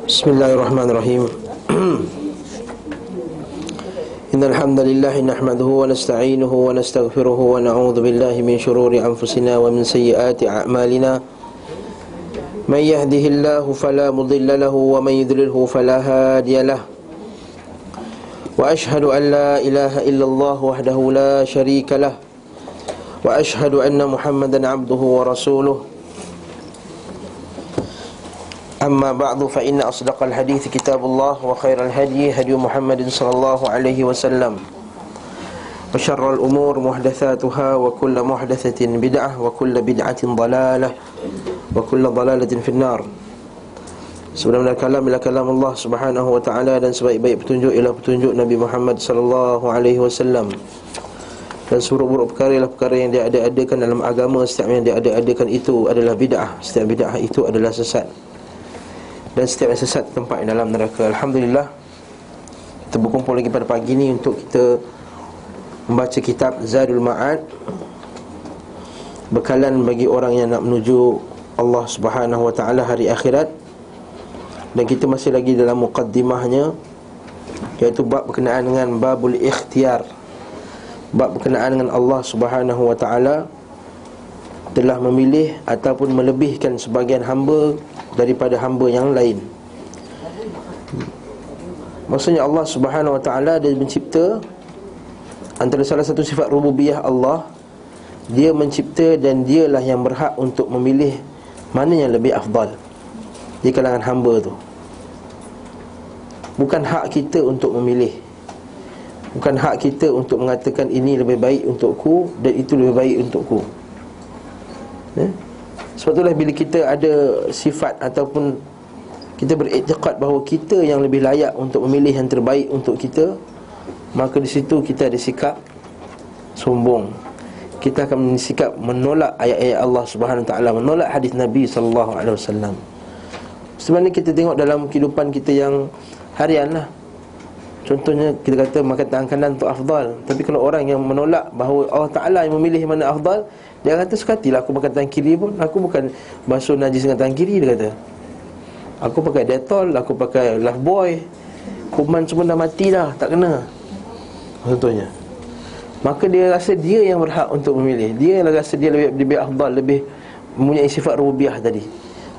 Bismillahirrahmanirrahim. Innal hamdalillah nahmaduhu wa nasta'inuhu wa nastaghfiruhu wa na'udzu billahi min shururi anfusina wa min sayyiati a'malina. May yahdihillahu fala mudilla lahu wa may yudlilhu fala hadiyalah. Wa ashhadu an la ilaha illallah wahdahu la syarika lah. Wa ashhadu anna Muhammadan 'abduhu wa rasuluh. Amma ba'du fa inna asdaqal hadithi kitabullah wa khairal hadyi hadyu Muhammadin sallallahu alaihi wasallam wa syarral umur muhdatsatuha wa kullu muhdatsatin bid'ah wa kullu bid'atin dhalalah wa kullu dhalalatin finnar. Sebenarnya kalam ila kalam Allah Subhanahu wa taala dan sebaik-baik petunjuk ialah petunjuk Nabi Muhammad sallallahu alaihi wasallam. Dan seburuk-buruk perkara ialah perkara yang dia ada-adakan dalam agama. Setiap yang dia ada-adakan itu adalah bid'ah. Setiap bid'ah itu adalah sesat. Dan setiap yang sesat tempat yang dalam neraka. Alhamdulillah, kita berkumpul lagi pada pagi ini untuk kita membaca kitab Zadul Ma'ad, bekalan bagi orang yang nak menuju Allah Subhanahu wa ta'ala hari akhirat. Dan kita masih lagi dalam muqaddimahnya, iaitu bab berkenaan dengan babul ikhtiyar. Bab berkenaan dengan Allah Subhanahu wa ta'ala telah memilih ataupun melebihkan sebagian hamba daripada hamba yang lain. Maksudnya Allah Subhanahu wa ta'ala, dia mencipta. Antara salah satu sifat rububiyah Allah, dia mencipta dan dialah yang berhak untuk memilih mana yang lebih afdal di kalangan hamba tu. Bukan hak kita untuk memilih. Bukan hak kita untuk mengatakan ini lebih baik untukku dan itu lebih baik untukku. Sebab itulah bila kita ada sifat ataupun kita beriktikad bahawa kita yang lebih layak untuk memilih yang terbaik untuk kita, maka di situ kita ada sikap sombong. Kita akan bersikap menolak ayat-ayat Allah Subhanahu Wa Taala, menolak hadis Nabi sallallahu alaihi wasallam. Sebenarnya kita tengok dalam kehidupan kita yang harian lah. Contohnya kita kata makan tangan kanan tu afdal, tapi kalau orang yang menolak bahawa Allah Ta'ala yang memilih mana afdal, dia kata sukatilah aku makan tangan kiri pun, aku bukan basuh najis dengan tangan kiri, dia kata. Aku pakai Dettol, aku pakai Lifebuoy, kuman semua dah mati dah, tak kena. Contohnya. Maka dia rasa dia yang berhak untuk memilih. Dia yang rasa dia lebih afdal, lebih mempunyai sifat rububiyah tadi.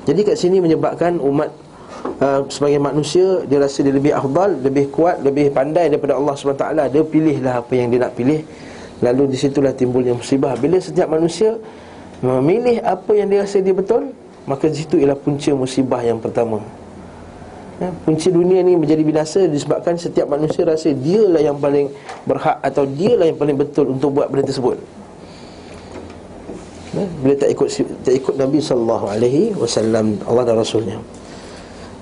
Jadi kat sini menyebabkan umat sebagai manusia, dia rasa dia lebih afdal, lebih kuat, lebih pandai daripada Allah SWT. Dia pilihlah apa yang dia nak pilih. Lalu di situlah timbulnya musibah. Bila setiap manusia memilih apa yang dia rasa dia betul, maka di situ ialah punca musibah yang pertama. Punca dunia ni menjadi binasa disebabkan setiap manusia rasa dialah yang paling berhak atau dialah yang paling betul untuk buat benda tersebut. Bila tak ikut Nabi SAW, Allah dan Rasulnya.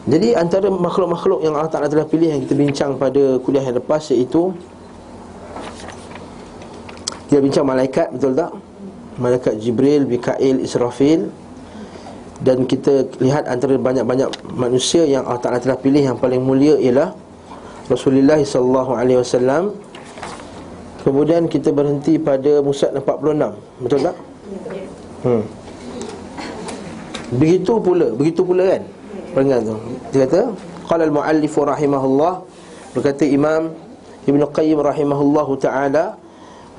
Jadi antara makhluk-makhluk yang Allah Ta'ala telah pilih yang kita bincang pada kuliah yang lepas, iaitu kita bincang malaikat, betul tak? Malaikat Jibril, Mikail, Israfil. Dan kita lihat antara banyak-banyak manusia yang Allah Ta'ala telah pilih, yang paling mulia ialah Rasulullah SAW. Kemudian kita berhenti pada Musad 46, betul tak? Begitu pula kan? Peringatan tu. Dia kata, qala al-muallif rahimahullah, berkata Imam Ibn Qayyim rahimahullahu ta'ala,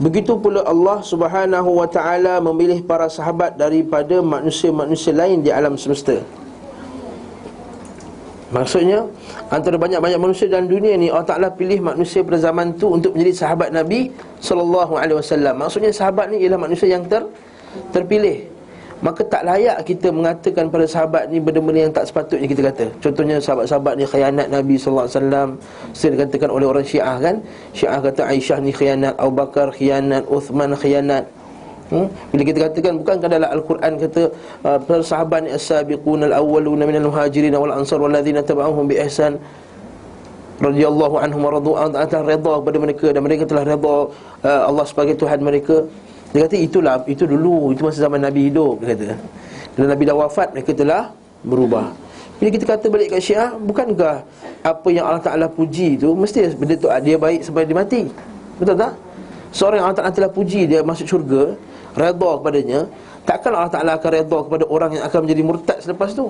begitu pula Allah Subhanahu wa ta'ala memilih para sahabat daripada manusia-manusia lain di alam semesta. Maksudnya, antara banyak-banyak manusia dalam dunia ni, Allah Ta'ala pilih manusia pada zaman tu untuk menjadi sahabat Nabi SAW. Maksudnya sahabat ni ialah manusia yang terpilih. Maka tak layak kita mengatakan pada sahabat ni benda-benda yang tak sepatutnya kita kata. Contohnya sahabat-sahabat ni khianat Nabi SAW. Sering dikatakan oleh orang Syiah kan. Syiah kata Aisyah ni khianat, Abu Bakar khianat, Uthman khianat. Bila kita katakan, bukankah dalam Al-Quran kata para sahabat ni as-sabiqun al-awwaluna minal muhajirin wal ansar walladzina taba'uhum bi ihsan radhiyallahu anhum wa radu an, telah redha kepada mereka dan mereka telah redha Allah sebagai Tuhan mereka. Dia kata itu dulu, itu masa zaman Nabi hidup, dia kata. Bila Nabi dah wafat, mereka telah berubah. Bila kita kata balik kat Syiah, bukankah apa yang Allah Ta'ala puji tu mesti benda tu dia baik sampai dia mati? Betul tak? Seorang yang Allah Ta'ala telah puji, dia masuk syurga, redha kepadanya, takkan Allah Ta'ala akan redha kepada orang yang akan menjadi murtad selepas tu?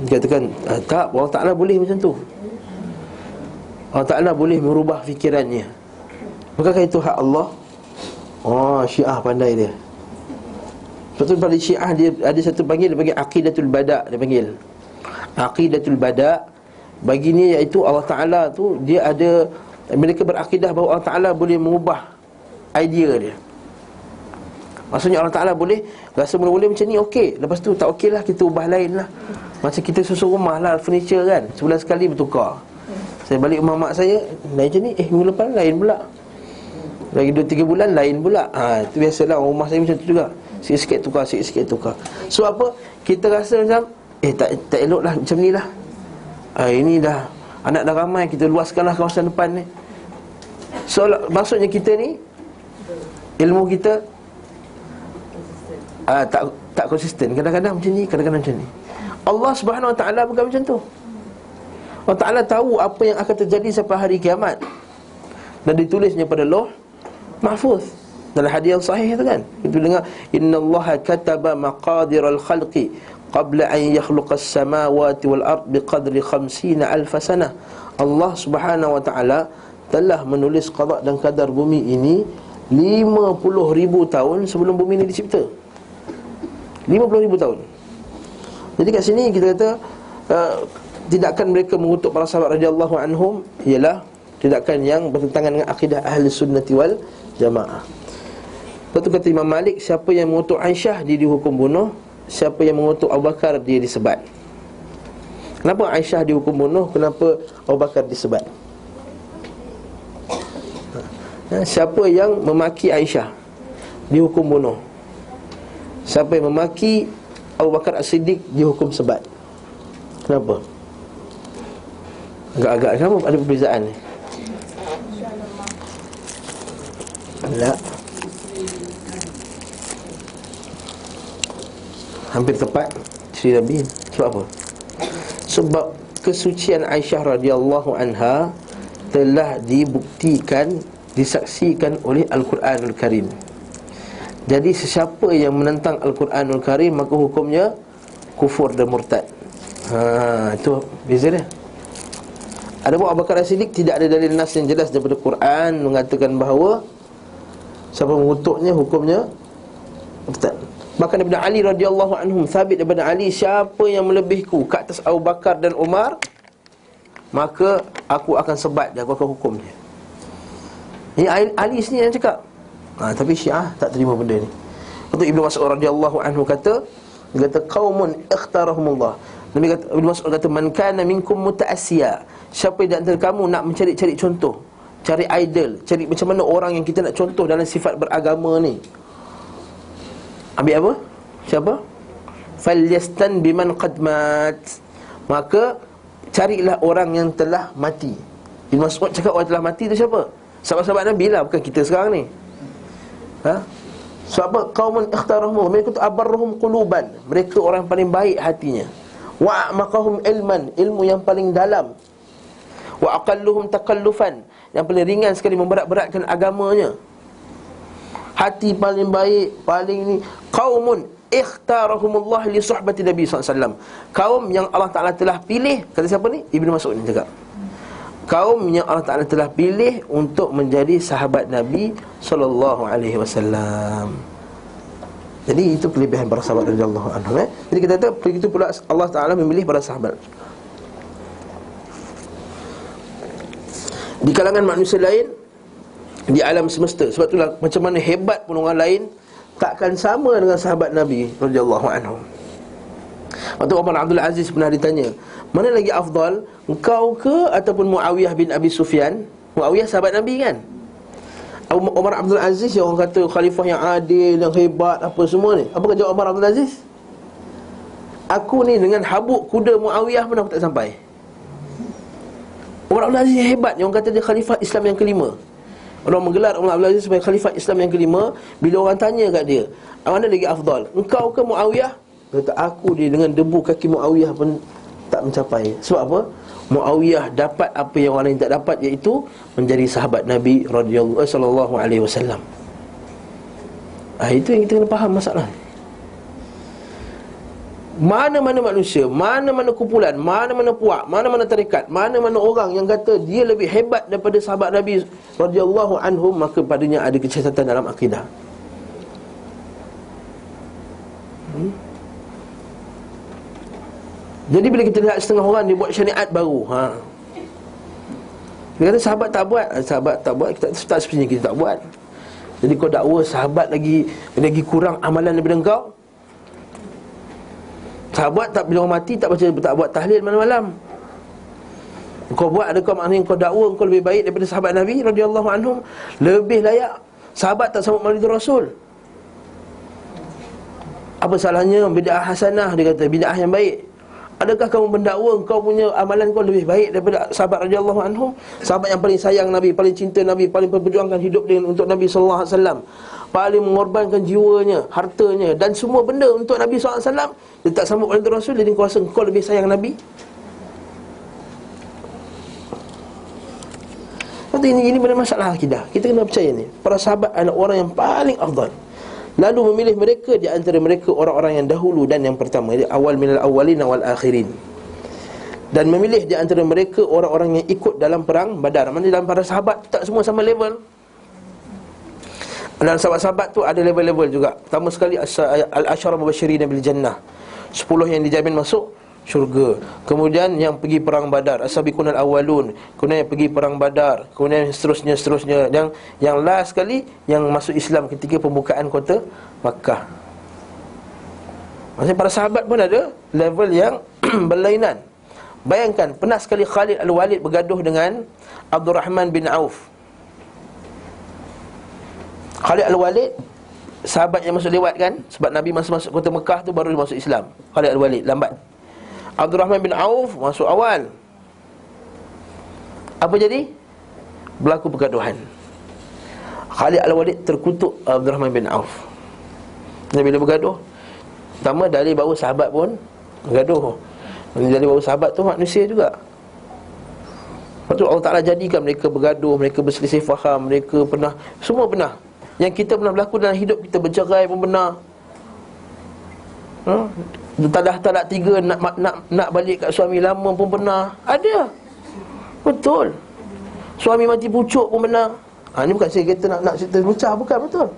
Dia katakan, tak, Allah Ta'ala boleh macam tu. Allah Ta'ala boleh merubah fikirannya. Bukankah itu hak Allah? Oh, Syiah pandai dia. Sebab tu pada Syiah dia ada satu panggil, dia panggil Aqidatul Bada'. Dia panggil Aqidatul Bada'. Bagi ni iaitu Allah Ta'ala tu, dia ada, mereka berakidah bahawa Allah Ta'ala boleh mengubah idea dia. Maksudnya Allah Ta'ala boleh, rasa mula-mula macam ni okey, lepas tu tak okey lah, kita ubah lain lah. Macam kita susun rumah lah, furniture kan, sebulan sekali bertukar. Saya balik rumah mak saya, lain macam ni, minggu lepas lain pula. Lagi 2-3 bulan lain pula. Itu biasalah, rumah saya macam tu juga. Sikit-sikit tukar, sikit-sikit tukar. So apa? Kita rasa macam tak elok lah macam ni lah. Ini dah, anak dah ramai, kita luaskanlah kawasan depan ni. So maksudnya kita ni, ilmu kita tak konsisten. Kadang-kadang macam ni, kadang-kadang macam ni. Allah Subhanahu Wa Ta'ala bukan macam tu. Allah Ta'ala tahu apa yang akan terjadi sampai hari kiamat, dan ditulisnya pada Lauh Mahfuz. Dalam hadis yang sahih tu kan, kita dengar, innallaha kataba maqadiral khalqi qabla an yakhluqas samawati wal ard biqadri 50,000 sanah. Allah Subhanahu Wa Ta'ala telah menulis qada dan qadar bumi ini 50,000 tahun sebelum bumi ini dicipta. 50,000 tahun. Jadi kat sini kita kata tindakan mereka mengutuk para sahabat radhiyallahu anhum ialah tindakan yang bertentangan dengan akidah ahli sunnati wal jamaah. Lepas tu kata Imam Malik, siapa yang mengutuk Aisyah dia dihukum bunuh, siapa yang mengutuk Abu Bakar dia disebat. Kenapa Aisyah dihukum bunuh, kenapa Abu Bakar disebat? Siapa yang memaki Aisyah dihukum bunuh, siapa yang memaki Abu Bakar As-Siddiq dihukum sebat. Kenapa? Agak-agak kenapa ada perbezaan ni? Tak, hampir tepat Sri Nabi. Sebab apa? Sebab kesucian Aisyah radhiyallahu anha telah dibuktikan, disaksikan oleh Al-Quranul Karim. Jadi sesiapa yang menentang Al-Quranul Karim, maka hukumnya kufur dan murtad. Itu beza dia. Adapun Abu Bakar As-Siddiq tidak ada dalil nas yang jelas daripada Quran mengatakan bahawa siapa mengutuknya hukumnya murtad. Bahkan daripada Ali radhiyallahu anhum, sabit daripada Ali, siapa yang melebihku ke atas Abu Bakar dan Umar, maka aku akan sebat dia, aku akan hukum dia. Ini Ali sendiri yang cakap. Tapi Syiah tak terima benda ni. Untuk Ibnu Mas'ud radhiyallahu anhu kata, dia kata qaumun ikhtarahumullah. Nabi kata, Ibnu Mas'ud kata, man kana minkum muta'assiya, siapa di antara kamu nak mencari-cari contoh, cari idol, cari macam mana orang yang kita nak contoh dalam sifat beragama ni, ambil apa? Siapa? Falyastan biman qad mat, maka carilah orang yang telah mati. Ibnu Mas'ud cakap orang telah mati tu siapa? Sahabat-sahabat Nabi lah, bukan kita sekarang ni. Sebab apa? Qaumun ikhtarahum, mereka tu abarruhum quluban, mereka orang paling baik hatinya. Wa a'maqahum ilman, ilmu yang paling dalam. Wa aqalluhum takallufan, yang paling ringan sekali memberat-beratkan agamanya. Hati paling baik, paling ni. Qaumun ikhtarahumullah li suhbati Nabi SAW, kaum yang Allah Ta'ala telah pilih. Kata siapa ni? Ibnu Mas'ud ni cakap, kaum yang Allah Ta'ala telah pilih untuk menjadi sahabat Nabi SAW. Jadi itu kelebihan para sahabat radhiyallahu anhum. Jadi kita kata begitu pula Allah Ta'ala memilih para sahabat. Di kalangan manusia lain, di alam semesta. Sebab itulah macam mana hebat pun orang lain takkan sama dengan sahabat Nabi radhiyallahu anhum. Waktu Umar Abdul Aziz pernah ditanya, mana lagi afdal, engkau ke ataupun Muawiyah bin Abi Sufyan? Muawiyah sahabat Nabi kan? Umar Abdul Aziz yang orang kata khalifah yang adil, yang hebat, apa semua ni. Apa kata Umar Abdul Aziz? Aku ni dengan habuk kuda Muawiyah pun aku tak sampai. Umar Abdul Aziz yang hebat, yang orang kata dia khalifah Islam yang kelima. Orang menggelar Umar Abdul Aziz sebagai khalifah Islam yang kelima. Bila orang tanya kat dia, mana lagi afdal, engkau ke Muawiyah? Dia kata, aku dia dengan debu kaki Muawiyah pun tak mencapai. Sebab apa? Muawiyah dapat apa yang orang lain tak dapat, iaitu menjadi sahabat Nabi sallallahu alaihi wasallam. Itu yang kita kena faham masalah. Mana-mana manusia, mana-mana kumpulan, mana-mana puak, mana-mana tarekat, mana-mana orang yang kata dia lebih hebat daripada sahabat Nabi radhiyallahu anhum, maka padanya ada kecacatan dalam akidah. Jadi bila kita lihat setengah orang dia buat syariat baru, dia kata sahabat tak buat, kita tak sepatutnya kita tak buat. Jadi kau dakwa sahabat lagi kurang amalan daripada engkau. Sahabat tak, bila orang mati tak buat tahlil malam-malam. Kau buat, adakah maknanya kau dakwa kau lebih baik daripada sahabat Nabi radhiyallahu anhum? Lebih layak. Sahabat tak sambut maulid Rasul. Apa salahnya bid'ah hasanah, dia kata bid'ah yang baik. Adakah kamu mendakwa kau punya amalan kau lebih baik daripada sahabat radhiyallahu anhum? Sahabat yang paling sayang Nabi, paling cinta Nabi, paling memperjuangkan hidup untuk Nabi sallallahu alaihi wasallam, paling mengorbankan jiwanya, hartanya dan semua benda untuk Nabi sallallahu alaihi wasallam. Dia tak sambut maulid Rasul, jadi kau rasa kau lebih sayang Nabi? Kata ini benar masalah akidah. Kita kena percaya ni. Para sahabat adalah orang yang paling afdal. Lalu memilih mereka di antara mereka orang-orang yang dahulu dan yang pertama, awal minal awwalin wal akhirin. Dan memilih di antara mereka orang-orang yang ikut dalam perang Badar. Maksudnya dalam para sahabat tak semua sama level. Dalam sahabat-sahabat tu ada level-level juga. Pertama sekali al-asyara mubasyirin bil jannah, 10 yang dijamin masuk syurga. Kemudian yang pergi perang Badar, as-sabiqun al-awwalun. Kemudian yang pergi perang Badar. Kemudian seterusnya. Yang last sekali yang masuk Islam ketika pembukaan kota Makkah. Maksudnya para sahabat pun ada level yang berlainan. Bayangkan, pernah sekali Khalid Al-Walid bergaduh dengan Abdurrahman bin Auf. Khalid Al-Walid sahabat yang masuk lewat kan, sebab Nabi masa masuk kota Mekah tu baru masuk Islam. Khalid Al-Walid lambat. Abdurrahman bin Auf masuk awal. Apa jadi? Berlaku pergaduhan. Khalid Al-Walid terkutuk Abdurrahman bin Auf. Dan bila bergaduh, pertama dari bahawa sahabat pun bergaduh. Dari bahawa sahabat tu manusia juga. Lepas tu Allah Ta'ala jadikan mereka bergaduh, mereka berselisih faham, mereka pernah, semua pernah. Yang kita pernah berlaku dalam hidup kita, bercerai pun pernah. Talak 3 nak balik kat suami lama pun pernah. Ada. Betul. Suami mati pucuk pun pernah. Ni bukan saya kata nak cerita lucah, bukan, betul.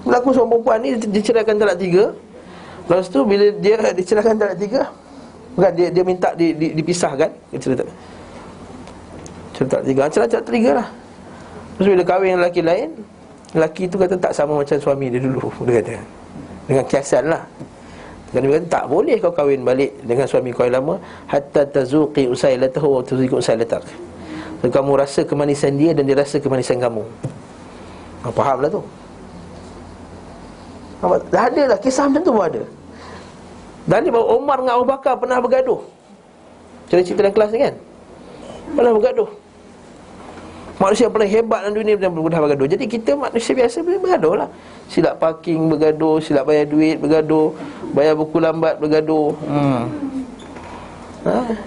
Berlaku seorang perempuan ni diceraikan talak 3. Lepas tu bila dia diceraikan talak 3, bukan dia minta dipisahkan. Cerita talak 3. Cerita talak 3 lah. Terus bila kahwin dengan lelaki lain, lelaki tu kata tak sama macam suami dia dulu. Dia kata dengan kiasan lah. Dia kata tak boleh kau kahwin balik dengan suami kau yang lama hatta tazuqi usailatahu wa tuziqu usailatak. So, kamu rasa kemanisan dia dan dia rasa kemanisan kamu. Faham lah tu. Dah ada lah kisah macam tu pun ada. Dan ni bahawa Umar dengan Abu Bakar pernah bergaduh. Cerita dalam kelas ni kan, pernah bergaduh. Manusia yang paling hebat dalam dunia yang pernah bergaduh. Jadi kita manusia biasa bergaduh lah. Silap parking bergaduh, silap bayar duit bergaduh, bayar buku lambat bergaduh.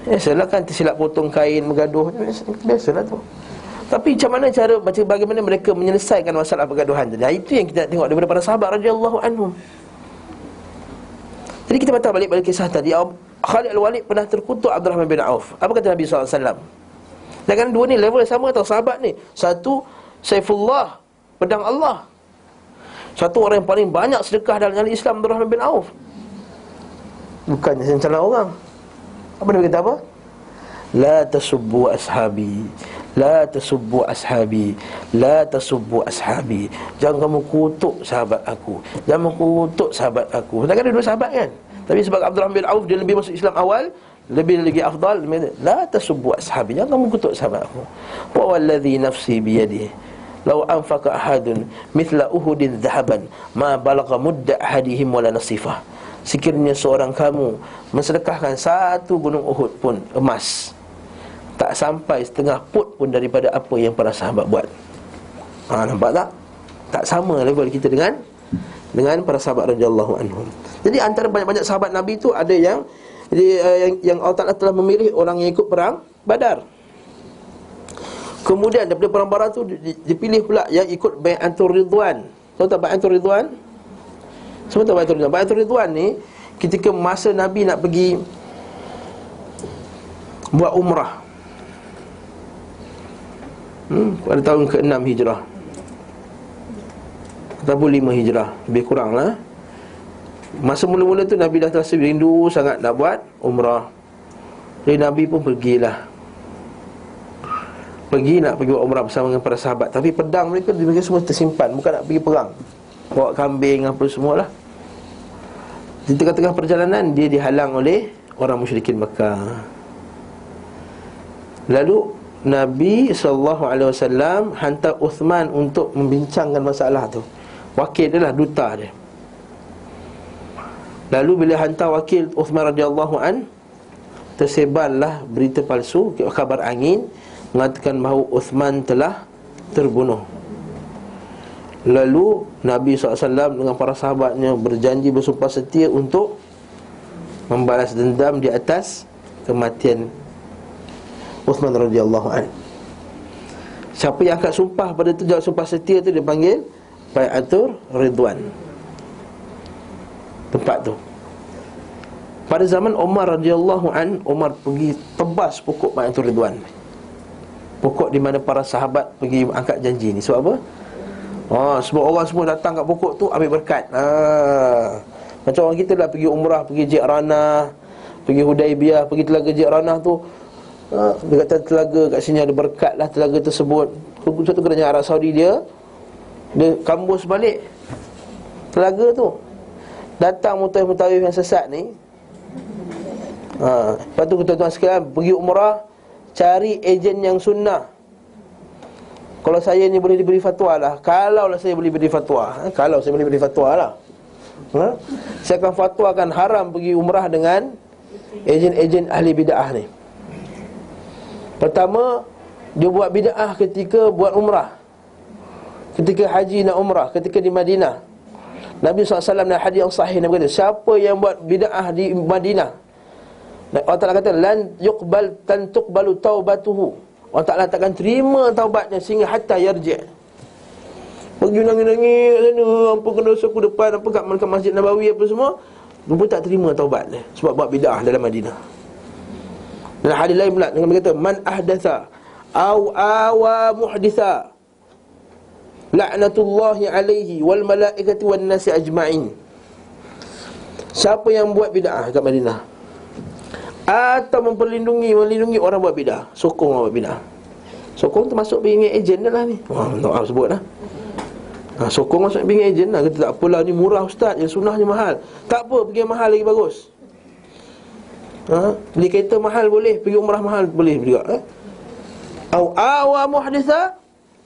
Biasalah kan, tersilap potong kain bergaduh. Biasalah tu. Tapi macam mana cara, bagaimana mereka menyelesaikan masalah pergaduhan tadi? Itu yang kita nak tengok daripada para sahabat radhiyallahu anhum. Jadi kita batal balik pada kisah tadi. Khalid Al-Walid pernah terkutuk Abdurrahman bin Auf. Apa kata Nabi SAW? Dan kan dua ni level sama tau sahabat ni. Satu Saifullah, pedang Allah. Satu orang yang paling banyak sedekah dalam jalan Islam, Abdurrahman bin Auf. Bukannya salah orang. Apa dia kata apa? La tasubbu ashabi, la tasubbu ashabi, la tasubbu ashabi. Jangan kamu kutuk sahabat aku, jangan kutuk sahabat aku. Sedangkan ada dua sahabat kan. Tapi sebab Abdurrahman bin Auf dia lebih masuk Islam awal, lebih lagi afdal, la tasubbu ashabi, jangan kamu kutuk sahabat aku. Wa wallazi nafsi biyadihi law anfaqa ahadun mithla uhudin dhahaban ma balagha mudda ahadihim wala nasifah. Sekiranya seorang kamu mensedekahkan satu gunung Uhud pun emas, tak sampai setengah put pun daripada apa yang para sahabat buat. Nampak tak? Tak sama level kita dengan para sahabat radhiyallahu anhum. Jadi antara banyak-banyak sahabat Nabi tu ada yang Allah Ta'ala telah memilih orang yang ikut perang Badar. Kemudian daripada perang Badar tu dipilih pula yang ikut Bai'atul Ridwan. Tahu tak Bai'atul Ridwan? Semua tahu Baitul Ridwan. Baitul Ridwan ni ketika masa Nabi nak pergi buat umrah, pada tahun ke-6 Hijrah ataupun 5 Hijrah, lebih kurang lah. Masa mula-mula tu Nabi dah terasa rindu sangat nak buat umrah. Jadi Nabi pun pergi nak pergi buat umrah bersama dengan para sahabat. Tapi pedang mereka semua tersimpan, bukan nak pergi perang, bawa kambing apa semualah. Di tengah-tengah perjalanan dia dihalang oleh orang musyrikin Mekah. Lalu Nabi SAW hantar Uthman untuk membincangkan masalah tu. Wakil dia lah, duta dia. Lalu bila hantar wakil Uthman radhiyallahu an, tersebarlah berita palsu, kabar angin mengatakan bahawa Uthman telah terbunuh. Lalu Nabi SAW dengan para sahabatnya berjanji, bersumpah setia untuk membalas dendam di atas kematian Uthman radhiyallahu an. Siapa yang angkat sumpah pada tu, jawab sumpah setia tu, dia panggil Bai'atul Ridwan. Tempat tu. Pada zaman Umar radhiyallahu an, Umar pergi tebas pokok Bai'atul Ridwan, pokok di mana para sahabat pergi angkat janji ni. Sebab apa? Sebab orang semua datang kat pokok tu ambil berkat. Macam orang kita lah pergi umrah, pergi Ji'ranah, pergi Hudaibiyah, pergi telaga Ji'ranah tu, dekat telaga kat sini ada berkat lah telaga tersebut. Satu kerajaan Arab Saudi dia kambus balik telaga tu. Datang mutawif-mutawif yang sesat ni. Lepas tu tuan-tuan sekalian, pergi umrah, cari ejen yang sunnah. Kalau saya ni boleh diberi fatwa lah, kalau saya boleh beri fatwa lah, saya akan fatwakan haram pergi umrah dengan ejen-ejen ahli bid'ah ni. Pertama, dia buat bid'ah ketika buat umrah, ketika haji nak umrah, ketika di Madinah. Nabi SAW dalam hadis yang sahih, Nabi kata, siapa yang buat bid'ah di Madinah, Allah Ta'ala kata, lan yuqbal tan tuqbalu taubatuhu, Allah Ta'ala takkan terima taubatnya sehingga hatta yarji'. Pergi nangis-nangis sana, apa kena dosaku depan, apa kat Masjid Nabawi apa semua, rupa tak terima taubat dia sebab buat bid'ah dalam Madinah. Dan hadis lain pula dengan berkata, man ahdatha au awa muhditha la'natullahi alaihi wal malaikati wan nasi ajma'in. Siapa yang buat bid'ah kat Madinah atau melindungi orang buat bid'ah, sokong orang buat bid'ah. Sokong termasuk bingit ejen dah lah ni. Tak sebut lah. Sokong masuk bingit ejen lah. Kata tak apalah, ni murah ustaz, yang sunnahnya mahal. Tak apa, pergi mahal lagi bagus. Beli kereta mahal boleh, pergi umrah mahal boleh juga. Au awa muhditha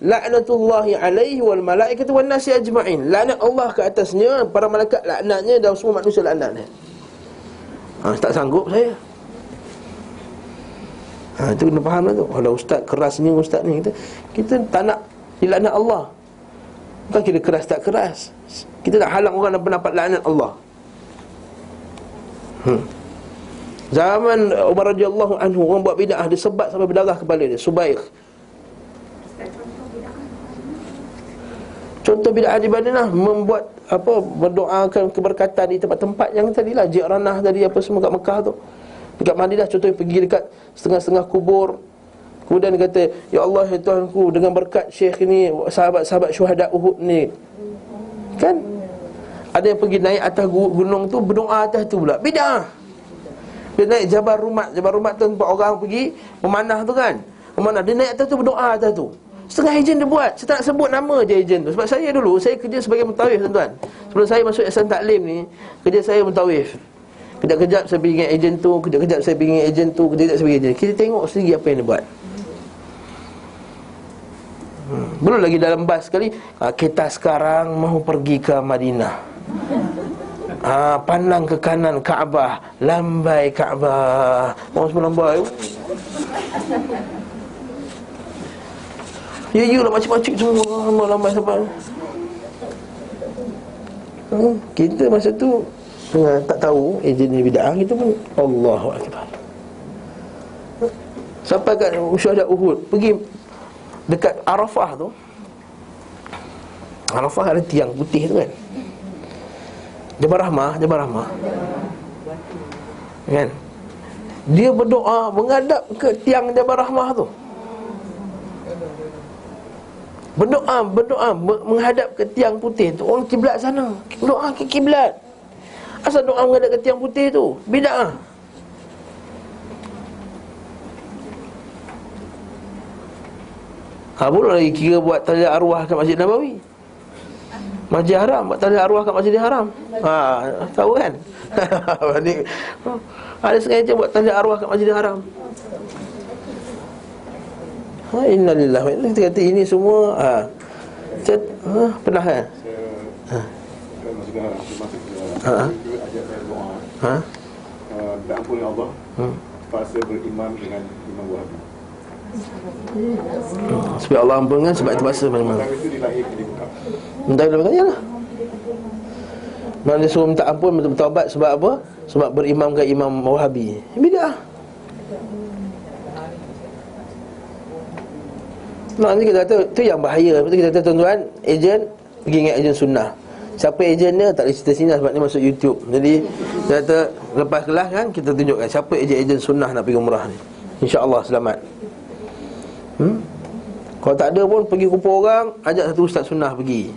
la'natullahi alaihi wal malaikati wan nasi ajma'in. Laknat Allah ke atasnya, para malaikat laknatnya, dan semua manusia laknatnya. Tak sanggup saya. Itu kena faham lah tu. Kalau ustaz keras ni, ustaz ni, kita tak nak dilaknat Allah. Bukan kira keras tak keras, kita nak halang orang yang pendapat laknat Allah. Zaman Umar radhiyallahu anhu, orang buat bid'ah, dia sebat sampai berdarah kepala dia, Subair. Contoh bid'ah di Madinah, membuat berdoakan keberkatan di tempat-tempat yang tadilah, Ji'ranah tadi, apa semua kat Mekah tu. Dekat Madinah contohnya pergi dekat setengah-setengah kubur, kemudian dia kata, ya Allah, ya Tuhanku, dengan berkat syekh ni, sahabat-sahabat syuhada Uhud ni, kan? Ada yang pergi naik atas gunung tu, berdoa atas tu pula, bid'ah. Dia naik Jabal Rumat tu, tempat orang pergi memanah tu kan, memanah, dia naik atas tu, berdoa atas tu. Setengah ejen dia buat. Saya tak nak sebut nama je ejen tu. Sebab saya dulu, saya kerja sebagai mentawif, tuan-tuan. Sebelum saya masuk Ihsan Taklim ni, kerja saya mentawif. Kejap-kejap saya pergi dengan ejen tu, kejap-kejap saya pergi dengan ejen tu, kejap-kejap saya pergi ejen. Kita tengok sendiri apa yang dia buat. Belum lagi dalam bas sekali, kita sekarang mahu pergi ke Madinah. Pandang ke kanan Kaabah, lambai Kaabah. Orang semua lambai. Ya lah, macam-macam semua lambai sampai. Kita masa tu tak tahu ejen ni bid'ah, kita pun Allahu Akbar. Sampai kat syuhada Uhud, pergi dekat Arafah tu. Arafah ada tiang putih tu kan. Jabal Rahmah kan? Dia berdoa menghadap ke tiang Jabal Rahmah tu. Berdoa menghadap ke tiang putih tu. Orang kiblat sana, doa ke kiblat. Asal doa menghadap ke tiang putih tu bid'ah. Boleh lagi kira buat tahlil arwah kat Masjid Nabawi, Masjid Haram, buat tahlil arwah kat Masjid Haram. Tahu kan? Ada sengaja buat tahlil arwah kat Masjid Haram. Innalillahi wa inna ilaihi raji'un. Kita kata ini semua pernah kan? Minta ampun Allah terpaksa berimam dengan Imam Wahabi. Sebab Allah ampunkan, sebab terpaksa memang. Itu dilahirkan di Mekah. Minta dia lah. Mana suruh minta ampun, bertaubat sebab apa? Sebab berimam ke Imam Wahabi. Bid'ah. Nanti kita kata tu yang bahaya. Lepas tu kita kata tuan-tuan, ejen pergi ingat ejen sunnah. Siapa ejen dia tak boleh cerita sini sebab dia masuk YouTube. Jadi kita kata lepas kelas kan kita tunjukkan siapa ejen sunnah nak pergi umrah ni. InsyaAllah selamat. Kalau tak ada pun pergi kumpul orang, ajak satu ustaz sunnah pergi.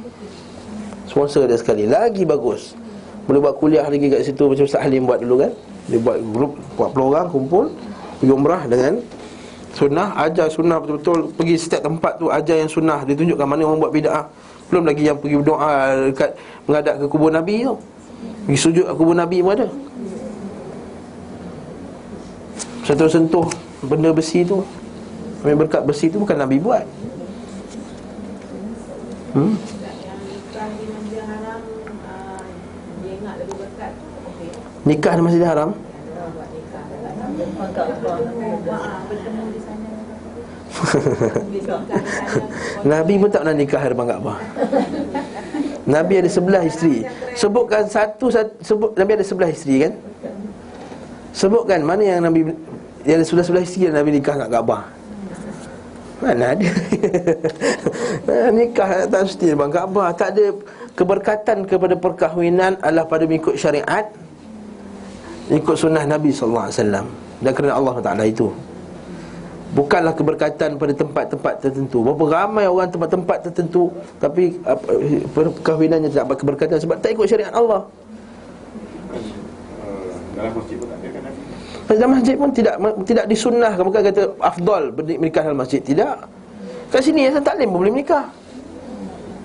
Sponsor dia sekali, lagi bagus. Boleh buat kuliah lagi kat situ macam Ustaz Halim buat dulu kan. Dia buat grup 40 orang kumpul pergi umrah dengan sunnah, ajar sunnah betul-betul. Pergi setiap tempat tu ajar yang sunnah, dia tunjukkan mana orang buat bid'ah. Belum lagi yang pergi berdoa dekat menghadap ke kubur Nabi tu, pergi sujud kat kubur Nabi pun ada. Sentuh-sentuh benda besi tu, berkat besi tu bukan Nabi buat. Nikah di Masjidil Haram. Nabi pun tak pernah nikah di depan Kaabah. Nabi ada 11 isteri. Sebutkan sebut Nabi ada 11 isteri kan? Sebutkan mana yang Nabi yang ada 11 isteri yang Nabi nikah kat Kaabah. Mana ada. Nikah tak mesti di depan Kaabah. Tak ada. Keberkatan kepada perkahwinan adalah pada mengikut syariat, ikut sunnah Nabi SAW. Dan kerana Allah Ta'ala itu, bukanlah keberkatan pada tempat-tempat tertentu. Berapa ramai orang tempat-tempat tertentu tapi perkahwinannya tidak dapat keberkatan sebab tak ikut syariat Allah. Dalam masjid pun tak ada kan? Dalam masjid pun tidak disunnahkan. Bukan kata afdal menikah dalam masjid. Tidak. Kat sini Yayasan Taklim pun boleh menikah.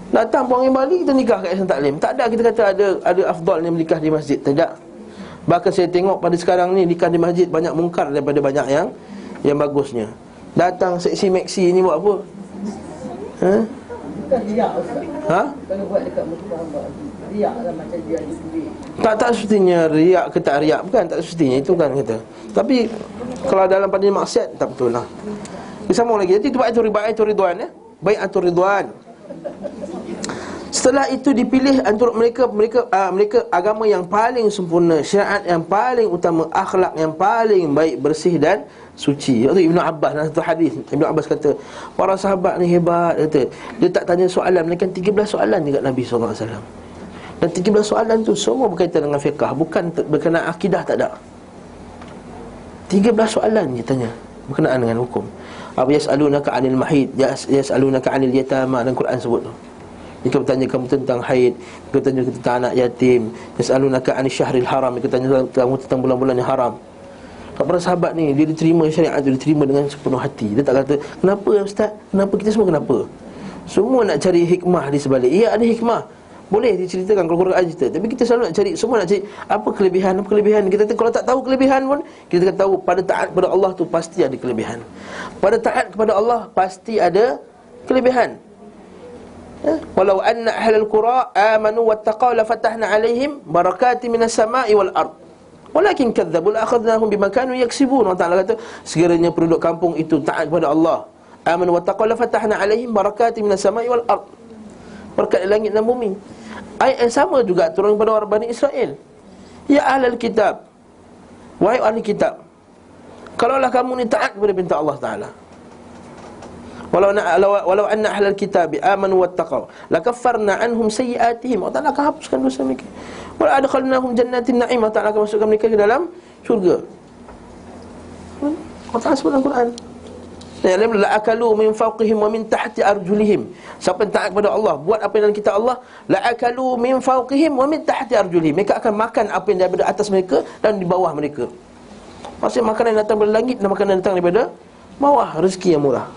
Datang puang yang Bali, kita nikah kat Yayasan Taklim. Tak ada kita kata ada afdalnya menikah di masjid. Tidak. Bahkan saya tengok pada sekarang ni nikah di masjid banyak mungkar daripada banyak yang bagusnya. Datang seksi meksi ni buat apa? Bukan riak Ustaz. Kalau buat dekat musbah riak lah macam dia ada duit. Tak semestinya riak ke tak riak. Bukan, tak semestinya itu kan kata. Tapi kalau dalam pada maksiat tak betul lah. Disambung lagi. Jadi itu bai'atul ridwan ya. Bai'atul ridwan. Setelah itu dipilih antara mereka agama yang paling sempurna, syariat yang paling utama, akhlak yang paling baik, bersih dan suci. Itu Ibnu Abbas dalam satu hadis. Ibnu Abbas kata, para sahabat ni hebat, kata. Dia tak tanya soalan, melainkan 13 soalan dekat Nabi SAW. Dan 13 soalan tu semua berkaitan dengan fiqah, bukan berkenaan akidah, tak ada. 13 soalan dia tanya berkenaan dengan hukum. Apa yas'alunaka 'anil mahid, yas'alunaka 'anil yatama, dan Quran sebut tu. Jika bertanya kamu tentang haid, jika bertanya tentang anak yatim, yas'alunaka 'anil syahril haram, jika bertanya kamu tentang bulan-bulan yang haram. Para sahabat ni, dia diterima syariat tu, diterima dengan sepenuh hati. Dia tak kata, kenapa Ustaz? Kenapa? Kita semua kenapa? Semua nak cari hikmah di sebalik. Ya, ada hikmah. Boleh diceritakan kalau Quran cerita. Tapi kita selalu nak cari, semua nak cari apa kelebihan. Kita kata, kalau tak tahu kelebihan pun, kita kata tahu pada taat kepada Allah tu pasti ada kelebihan. Pada taat kepada Allah pasti ada kelebihan. Walau anna ahlal qura amanu wattaqaw la fatahna alaihim barakati minas sama'i wal ard. Walakin kadzabu la akhadnahum bima kanu yaksibun. Allah Taala kata, sekiranya penduduk kampung itu taat kepada Allah, amanu wattaqaw la fatahna alaihim barakati minas sama'i wal ard. Berkat langit dan bumi. Ayat yang sama juga turun kepada orang Bani Israel. Ya ahlal kitab, wahai ahli kitab, kalaulah kamu ni taat kepada perintah Allah Ta'ala, walau anna ahlal kitabi amanu wattaqau lakaffarna anhum sayyi'atihim. Allah Ta'ala akan hapuskan dosa mereka. Wala adkhalnahum jannatin na'im. Allah Ta'ala akan masukkan mereka ke dalam syurga. Allah Ta'ala sebut dalam Quran. Dan la akalu min fawqihim wa min tahti arjulihim. Siapa yang taat kepada Allah, buat apa yang dalam kitab Allah, la akalu min fawqihim wa min tahti arjulihim. Mereka akan makan apa yang daripada atas mereka dan di bawah mereka. Maksudnya makanan yang datang dari langit dan makanan yang datang daripada bawah, rezeki yang murah.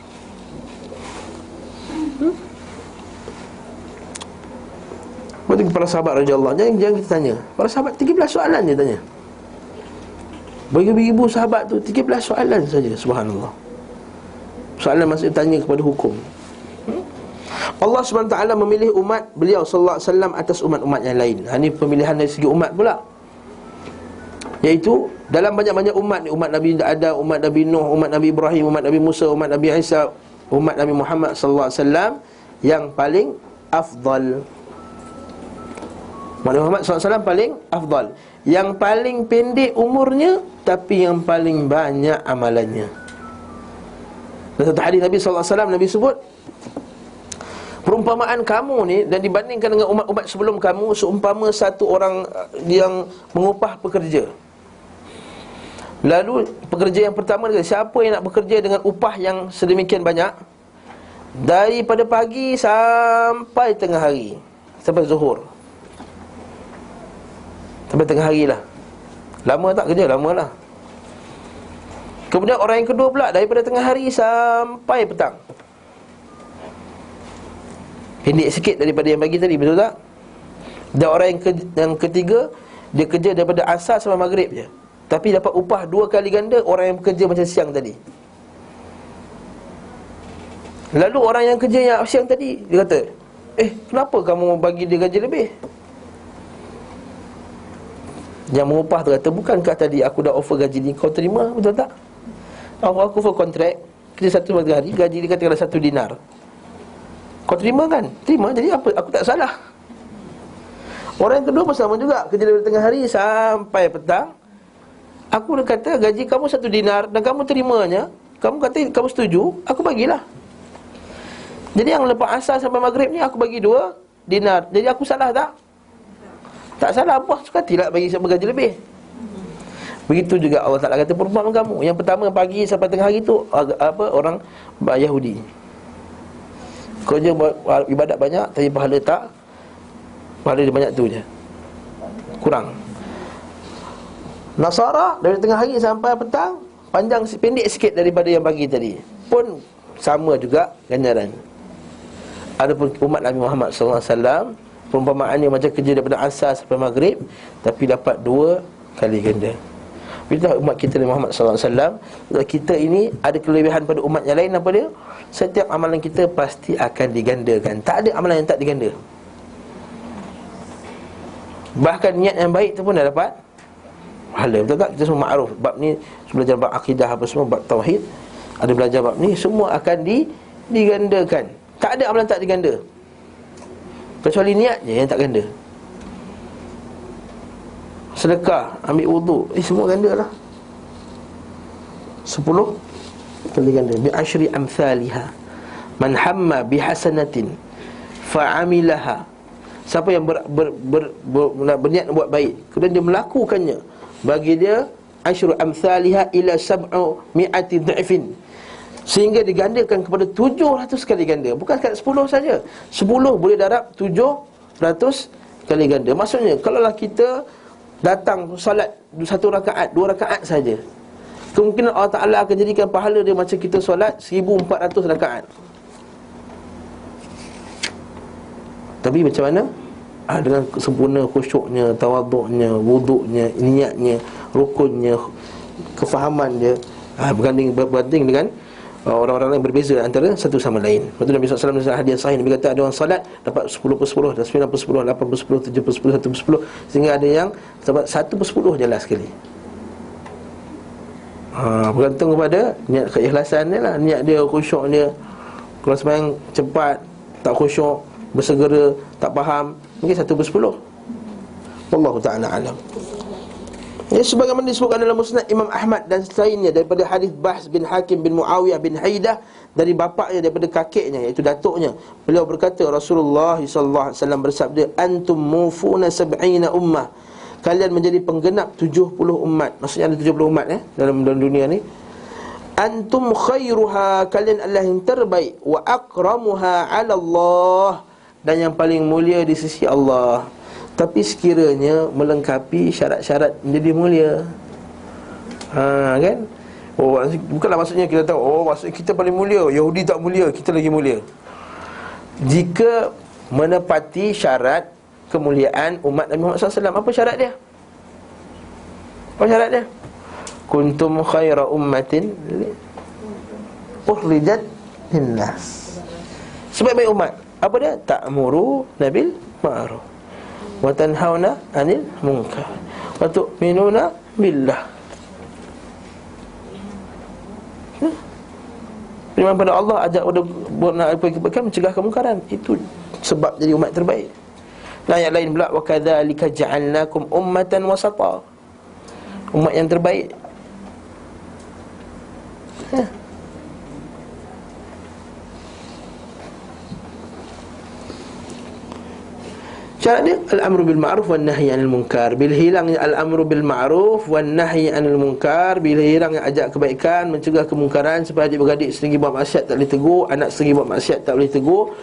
Lepas tu para sahabat radhiyallahu anhu, jangan kita tanya. Para sahabat 13 soalan dia tanya. Beribu-ribu sahabat tu 13 soalan saja, subhanallah. Soalan maksudnya tanya kepada hukum. Allah SWT memilih umat beliau sallallahu alaihi wasallam atas umat-umat yang lain. Ini pemilihan dari segi umat pula. Iaitu dalam banyak-banyak umat, umat Nabi Adam, umat Nabi Nuh, umat Nabi Ibrahim, umat Nabi Musa, umat Nabi Isa, umat Nabi Muhammad sallallahu alaihi wasallam yang paling afdal. Nabi Muhammad SAW paling afdal, yang paling pendek umurnya tapi yang paling banyak amalannya. Dan satu hadis Nabi SAW, Nabi sebut, perumpamaan kamu ni dan dibandingkan dengan umat-umat sebelum kamu, seumpama satu orang yang mengupah pekerja. Lalu pekerja yang pertama dia, siapa yang nak bekerja dengan upah yang sedemikian banyak, daripada pagi sampai tengah hari, sampai zuhur, sampai tengah hari lah. Lama tak kerja? Lama lah. Kemudian orang yang kedua pula, daripada tengah hari sampai petang, pendek sikit daripada yang pagi tadi, betul tak? Dan orang yang ketiga, dia kerja daripada asar sampai maghrib je, tapi dapat upah 2 kali ganda orang yang bekerja macam siang tadi. Lalu orang yang kerja yang siang tadi, dia kata, kenapa kamu bagi dia gaji lebih? Yang mengupah tu kata, bukankah tadi aku dah offer gaji ni, kau terima, betul tak? Aku offer kontrak, kerja 1 hari, gaji dia katakanlah 1 dinar. Kau terima kan? Terima, jadi apa? Aku tak salah. Orang yang kedua pun sama juga, kerja dari tengah hari sampai petang. Aku dah kata gaji kamu 1 dinar dan kamu terimanya, kamu kata kamu setuju, aku bagilah. Jadi yang lepas asar sampai maghrib ni aku bagi 2 dinar. Jadi aku salah tak? Tak salah, apa suka tidak bagi siapa gaji lebih. Begitu juga Allah Ta'ala kata perumpamaan kamu. Yang pertama pagi sampai tengah hari tu orang Yahudi, kerja ibadat banyak tapi pahala tak. Pahala dia banyak tu je, kurang. Nasara dari tengah hari sampai petang, panjang pendek sikit daripada yang pagi tadi, pun sama juga ganjaran. Adapun umat Nabi Muhammad SAW, perumpamaannya macam kerja daripada asar sampai maghrib, tapi dapat 2 kali ganda. Bila umat kita Nabi Muhammad SAW, kita ini ada kelebihan pada umat yang lain. Apa dia? Setiap amalan kita pasti akan digandakan. Tak ada amalan yang tak diganda. Bahkan niat yang baik tu pun dah dapat pahala, betul tak? Kita semua makruf bab ni, belajar bab akidah apa semua, bab tauhid, ada belajar bab ni, semua akan digandakan. Tak ada amalan tak diganda, kecuali niat je yang tak ganda. Sedekah, ambil wuduk, semua ganda lah, 10 kali ganda. Bi asyri amthaliha man hamma bihasanatin fa'amilaha. Siapa yang berniat buat baik, kemudian dia melakukannya, bagi dia asyru amthaliha ila 700 dha'fin, sehingga digandakan kepada 700 kali ganda. Bukan sekadar 10 saja. 10 boleh darab 700 kali ganda. Maksudnya kalaulah kita datang solat 1 rakaat, 2 rakaat saja, kemungkinan Allah Ta'ala akan jadikan pahala dia macam kita solat 1400 rakaat. Tapi macam mana? Dengan sempurna khusyuknya, tawaduknya, wuduknya, niatnya, rukunnya, kefahaman dia, berbanding dengan orang-orang yang berbeza antara satu sama lain. Lepas tu Nabi SAW dalam hadis sahih, Nabi kata ada orang salat dapat 10/10, 9/10, 8/10, 7/10, 1/10, sehingga ada yang dapat 1/10 je lah sekali. Bergantung kepada niat keikhlasan dia lah. Niat dia, khusyuk dia. Kalau sembahyang cepat, tak khusyuk, bersegera, tak faham, mungkin 1/10. Wallahu ta'ala alam. Sebagaimana disebutkan dalam Musnad Imam Ahmad dan selainnya daripada hadis Bahs bin Hakim bin Muawiyah bin Haidah dari bapaknya, daripada kakeknya, iaitu datuknya. Beliau berkata, Rasulullah sallallahu alaihi wasallam bersabda, antum mufuna sab'ina ummah, kalian menjadi penggenap 70 umat. Maksudnya ada 70 umat dalam dunia ni. Antum khairuha, kalian adalah yang terbaik, wa akramuha 'ala Allah, dan yang paling mulia di sisi Allah. Tapi sekiranya melengkapi syarat-syarat menjadi mulia, kan? Bukanlah maksudnya kita tahu, maksudnya kita paling mulia, Yahudi tak mulia, kita lagi mulia. Jika menepati syarat kemuliaan umat Nabi Muhammad SAW. Apa syarat dia? Apa syarat dia? Kuntum khaira ummatin ukhrijat linnas, sebaik-baik umat. Apa dia? Ta'muru nabil ma'ruf wa tanhauna 'anil munkar wa tu'minuna billah. Beriman pada Allah, ajak buat kebaikan, mencegah kemungkaran. Itu sebab jadi umat terbaik. Nah, ayat lain pula, wa kadzalika ja'alnakum ummatan wasata, umat yang terbaik. Syarat dia al-amru bil ma'ruf wan nahyi 'anil munkar. Bila hilangnya al-amru bil ma'ruf wan nahyi 'anil munkar, bila hilangnya ajak kebaikan, mencegah kemungkaran, supaya adik-beradik sendiri buat maksiat tak boleh tegur, anak sendiri buat maksiat tak boleh tegur,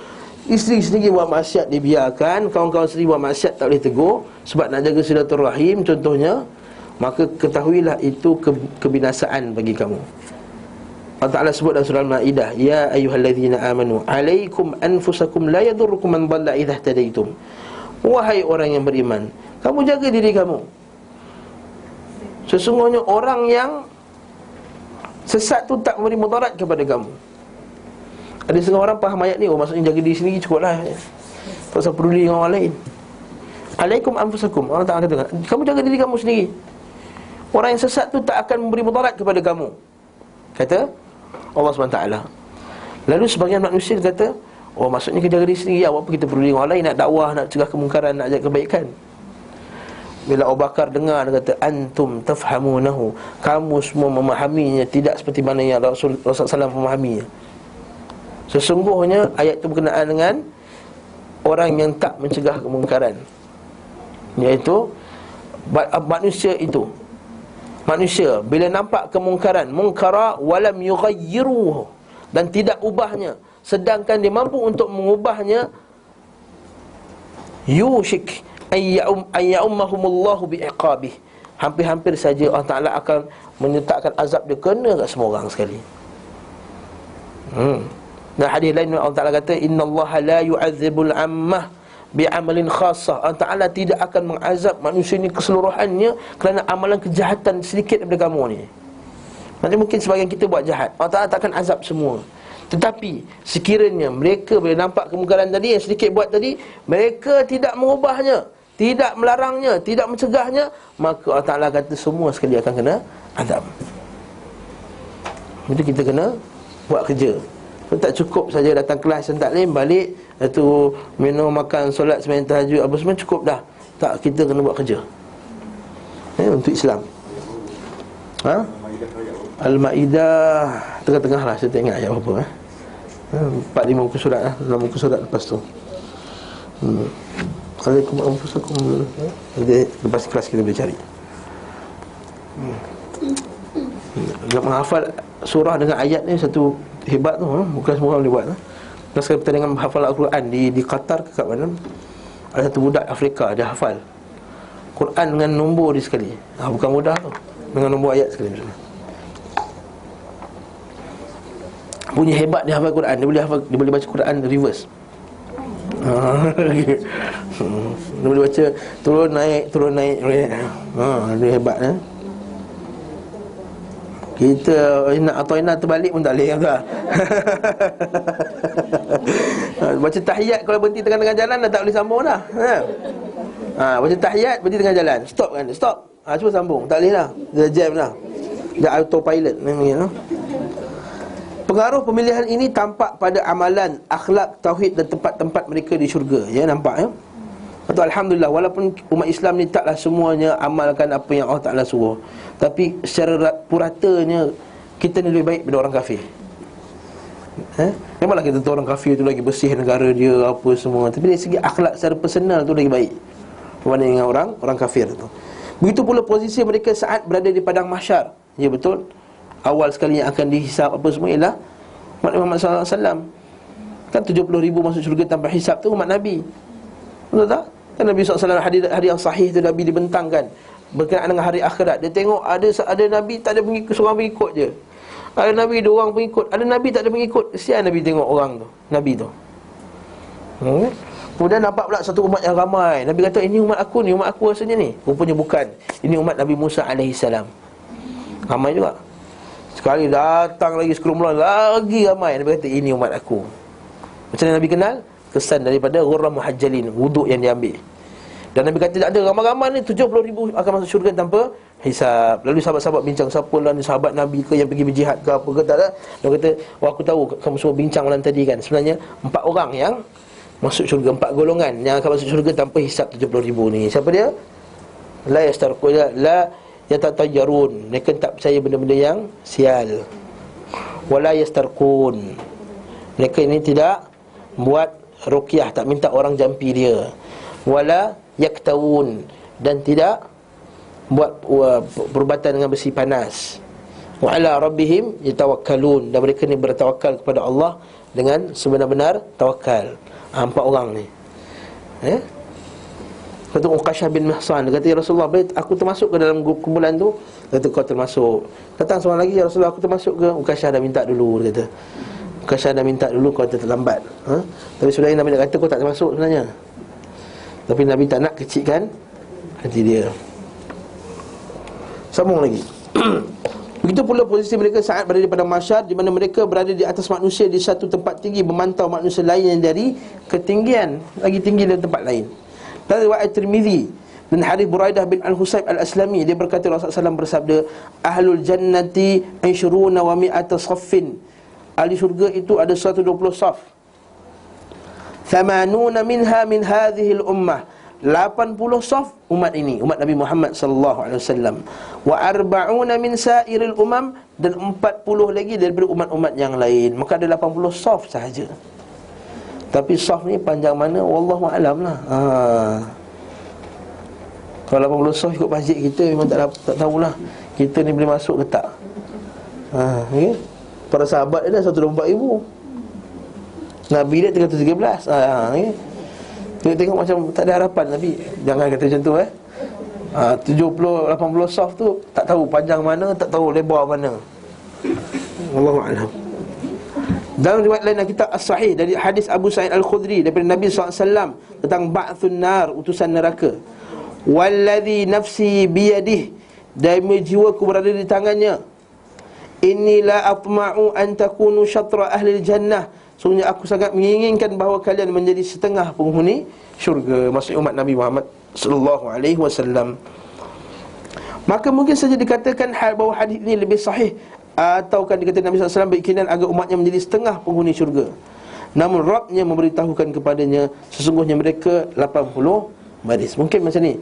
isteri sendiri buat maksiat dibiarkan, kawan-kawan sendiri buat maksiat tak boleh tegur, sebab nak jaga silaturahim contohnya, maka ketahuilah itu kebinasaan bagi kamu. Allah Ta'ala sebut dalam surah Al-Ma'idah, ya ayyuhallazina amanu alaikum anfusakum la yadurrukum man dhalla idza ihtadaitum. Wahai orang yang beriman, kamu jaga diri kamu. Sesungguhnya orang yang sesat tu tak memberi mudarat kepada kamu. Ada setengah orang faham ayat ni, maksudnya jaga diri sendiri cukuplah, tak usah peduli dengan orang lain. Alaikum anfusakum, Allah Ta'ala kata, kamu jaga diri kamu sendiri. Orang yang sesat tu tak akan memberi mudarat kepada kamu, kata Allah SWT. Lalu sebagian manusia kata, maksudnya kita jaga diri sendiri, apa kita perlu dengan orang lain, nak dakwah, nak cegah kemungkaran, nak ajak kebaikan. Bila Abu Bakar dengar, dia kata, antum tafhamunahu, kamu semua memahaminya tidak seperti mana yang Rasulullah SAW memahaminya. Sesungguhnya ayat itu berkenaan dengan orang yang tak mencegah kemungkaran, iaitu manusia itu. Manusia bila nampak kemungkaran, munkara walam yughayyiruhu, dan tidak ubahnya, sedangkan dia mampu untuk mengubahnya, yushik ayya'ummahumullahu bi'iqabih, hampir-hampir saja Allah Ta'ala akan menyertakan azab dia kena kat semua orang sekali. Dan hadis lain Allah Ta'ala kata, innallaha la yu'adzibul ammah bi'amalin khassah. Allah Ta'ala tidak akan mengazab manusia ni keseluruhannya kerana amalan kejahatan sedikit daripada kamu ni. Nanti mungkin sebagian kita buat jahat, Allah Ta'ala takkan azab semua. Tetapi sekiranya mereka bila nampak kemungkaran tadi yang sedikit buat tadi, mereka tidak mengubahnya, tidak melarangnya, tidak mencegahnya, maka Allah Ta'ala kata semua sekali akan kena azab. Jadi kita kena buat kerja. Tak cukup saja datang kelas dan taklim, balik, itu minum, makan, solat, sembahyang tahajud, apa semua cukup dah. Tak, kita kena buat kerja untuk Islam. Al-Ma'idah tengah-tengah lah, saya tak ingat ayat apa 4-5 muka surat 6 muka surat lepas tu. Alaikum anfusakum. Jadi lepas kelas kita boleh cari. Nak menghafal surah dengan ayat ni satu hebat tu, bukan semua orang boleh buat. Dan sekali pertandingan menghafal Al-Quran di Qatar ke kat mana, ada satu budak Afrika, dia hafal Quran dengan nombor dia sekali. Bukan mudah tu, dengan nombor ayat sekali. Punya hebat dia hafal Quran, dia boleh baca Quran reverse. Dia boleh baca turun naik. Dia hebat Kita nak atau terbalik pun tak boleh kan? Baca tahiyat kalau berhenti tengah-tengah jalan dah tak boleh sambung dah. Baca tahiyat berhenti tengah jalan, stop kan? Stop. Cuba sambung, tak boleh dah. Dia jam dah. Dia autopilot namanya. Pengaruh pemilihan ini tampak pada amalan, akhlak, tauhid dan tempat-tempat mereka di syurga. Ya, nampak ya? Atau alhamdulillah, walaupun umat Islam ni taklah semuanya amalkan apa yang Allah Ta'ala suruh, tapi secara puratanya kita ni lebih baik daripada orang kafir. Memanglah kita tahu orang kafir tu lagi bersih negara dia, apa semua, tapi dari segi akhlak secara personal tu lagi baik berbanding dengan orang kafir tu. Begitu pula posisi mereka saat berada di padang mahsyar. Ya betul, awal sekali yang akan dihisap apa semua ialah umat Muhammad SAW. Kan 70,000 masuk syurga tanpa hisap tu umat Nabi. Betul tak? Kan Nabi SAW hadis yang sahih tu, Nabi dibentangkan berkenaan dengan hari akhirat. Dia tengok ada Nabi tak ada pengikut, seorang pengikut je. Ada Nabi dua orang pengikut, ada Nabi tak ada pengikut. Kesian Nabi tengok orang tu, Nabi tu. Kemudian nampak pula satu umat yang ramai. Nabi kata, ini umat aku ni, umat aku rasanya ni. Rupanya bukan. Ini umat Nabi Musa AS. Ramai juga. Sekali datang lagi sekerumunan, lagi ramai. Nabi kata, ini umat aku. Macam mana Nabi kenal? Kesan daripada ghurram muhajjalin, wuduk yang diambil. Dan Nabi kata, ada ramai-ramai ni 70,000 akan masuk syurga tanpa hisab. Lalu sahabat-sahabat bincang, siapa lah ni sahabat Nabi ke yang pergi berjihad ke apa ke, tak ada. Dia kata, aku tahu kamu semua bincang malam tadi kan, sebenarnya 4 orang yang masuk syurga, 4 golongan yang akan masuk syurga tanpa hisab 70,000 ni. Siapa dia? La yastarqun, la yatatayyarun. Mereka tak percaya benda-benda yang sial. Wala yastarqun. Mereka ini tidak buat ruqyah, tak minta orang jampi dia. Wala yaktawun, dan tidak buat perubatan dengan besi panas. Wa ala rabbihim yatawakkalun, dan mereka ni bertawakal kepada Allah dengan sebenar-benar tawakal. 4 orang ni. Kata Uqashah bin Mihsan, dia kata, ya Rasulullah, aku termasuk ke dalam kumpulan tu? Kata, kau termasuk. Datang seorang lagi, ya Rasulullah, aku termasuk ke? Uqashah dah minta dulu, dia kata. Uqashah dah minta dulu, kau terlambat. Tapi sebenarnya Nabi nak kata kau tak termasuk sebenarnya. Tapi Nabi tak nak kecilkan hati dia. Sambung lagi. Begitu pula posisi mereka saat berada pada mahsyar, di mana mereka berada di atas manusia di satu tempat tinggi, memantau manusia lain yang dari ketinggian lagi tinggi dari tempat lain. Dari riwayat Tirmizi dan hadis Buraidah bin Al-Husayb Al-Aslami, dia berkata, Rasulullah SAW bersabda, ahlul jannati 20 wa 100 saffin. Ahli syurga itu ada 120 saf. 80 minha min hadhihi al-ummah. 80 saf umat ini, umat Nabi Muhammad sallallahu alaihi wasallam. Wa 40 min sa'iril umam, dan 40 lagi daripada umat-umat yang lain. Maka ada 80 saf sahaja. Tapi saf ni panjang mana, wallahu alam lah. Kalau 80 saf ikut masjid kita, memang tak tahulah kita ni boleh masuk ke tak. Okay? Para sahabat dia dah 124,000. Nabi dia 313. Okay? Tengok macam tak ada harapan Nabi. Jangan kata macam tu 70-80 saf tu tak tahu panjang mana, tak tahu lebar mana. Wallahu a'lam. Dalam riwayat lain kitab As-Sahih dari hadis Abu Sa'id Al-Khudri daripada Nabi SAW tentang ba'thun nar, utusan neraka. Wallazi nafsi biyadihi, demi jiwaku berada di tangannya. Inni la atma'u an takunu syatra ahli jannah. Sungguhnya aku sangat menginginkan bahawa kalian menjadi setengah penghuni syurga, maksudnya umat Nabi Muhammad sallallahu alaihi wasallam. Maka mungkin saja dikatakan bahawa hadis ini lebih sahih, ataukah dikatakan Nabi sallallahu alaihi wasallam berkeinginan agar umatnya menjadi setengah penghuni syurga. Namun Rabbnya memberitahukan kepadanya sesungguhnya mereka 80 baris. Mungkin macam ni.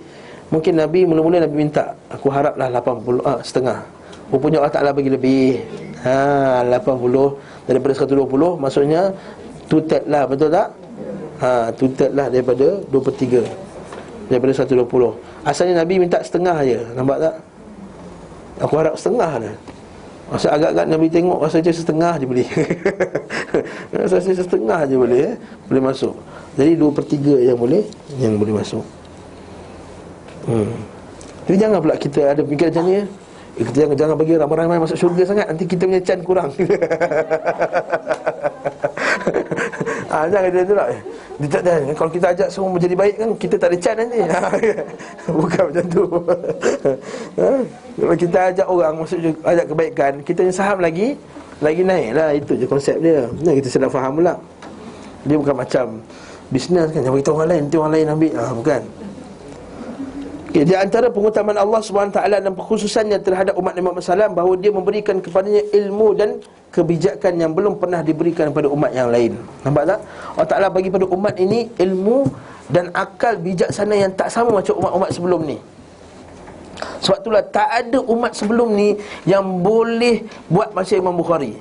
Mungkin Nabi mula-mula Nabi minta, aku haraplah 80 setengah. Rupanya Allah Ta'ala bagi lebih. 80 daripada 120, maksudnya 2/3 lah, betul tak? 2/3 lah daripada 2/3 daripada 120. Asalnya Nabi minta setengah je, nampak tak? Aku harap setengah dah. Masa agak-agak Nabi tengok, rasanya setengah je boleh. Rasanya setengah je boleh, boleh masuk. Jadi 2/3 yang boleh masuk. Jadi jangan pula kita ada fikir macam ni. Kita jangan bagi ramai-ramai masuk syurga sangat, nanti kita punya can kurang. Jangan dia tu lah. Kalau kita ajak semua menjadi baik kan, kita tak ada can nanti. Bukan macam tu. Kalau kita ajak orang masuk, ajak kebaikan, kita punya saham lagi naik lah. Itu je konsep dia. Kita sedang faham pula. Dia bukan macam bisnes kan, jangan beritahu orang lain, nanti orang lain ambil. Bukan. Di antara pengutamaan Allah SWT dan kekhususannya terhadap umat Nabi Muhammad SAW, bahawa dia memberikan kepadanya ilmu dan kebijakan yang belum pernah diberikan kepada umat yang lain. Nampak tak? Allah Ta'ala bagi pada umat ini ilmu dan akal bijaksana yang tak sama macam umat-umat sebelum ni. Sebab itulah tak ada umat sebelum ni yang boleh buat macam Imam Bukhari.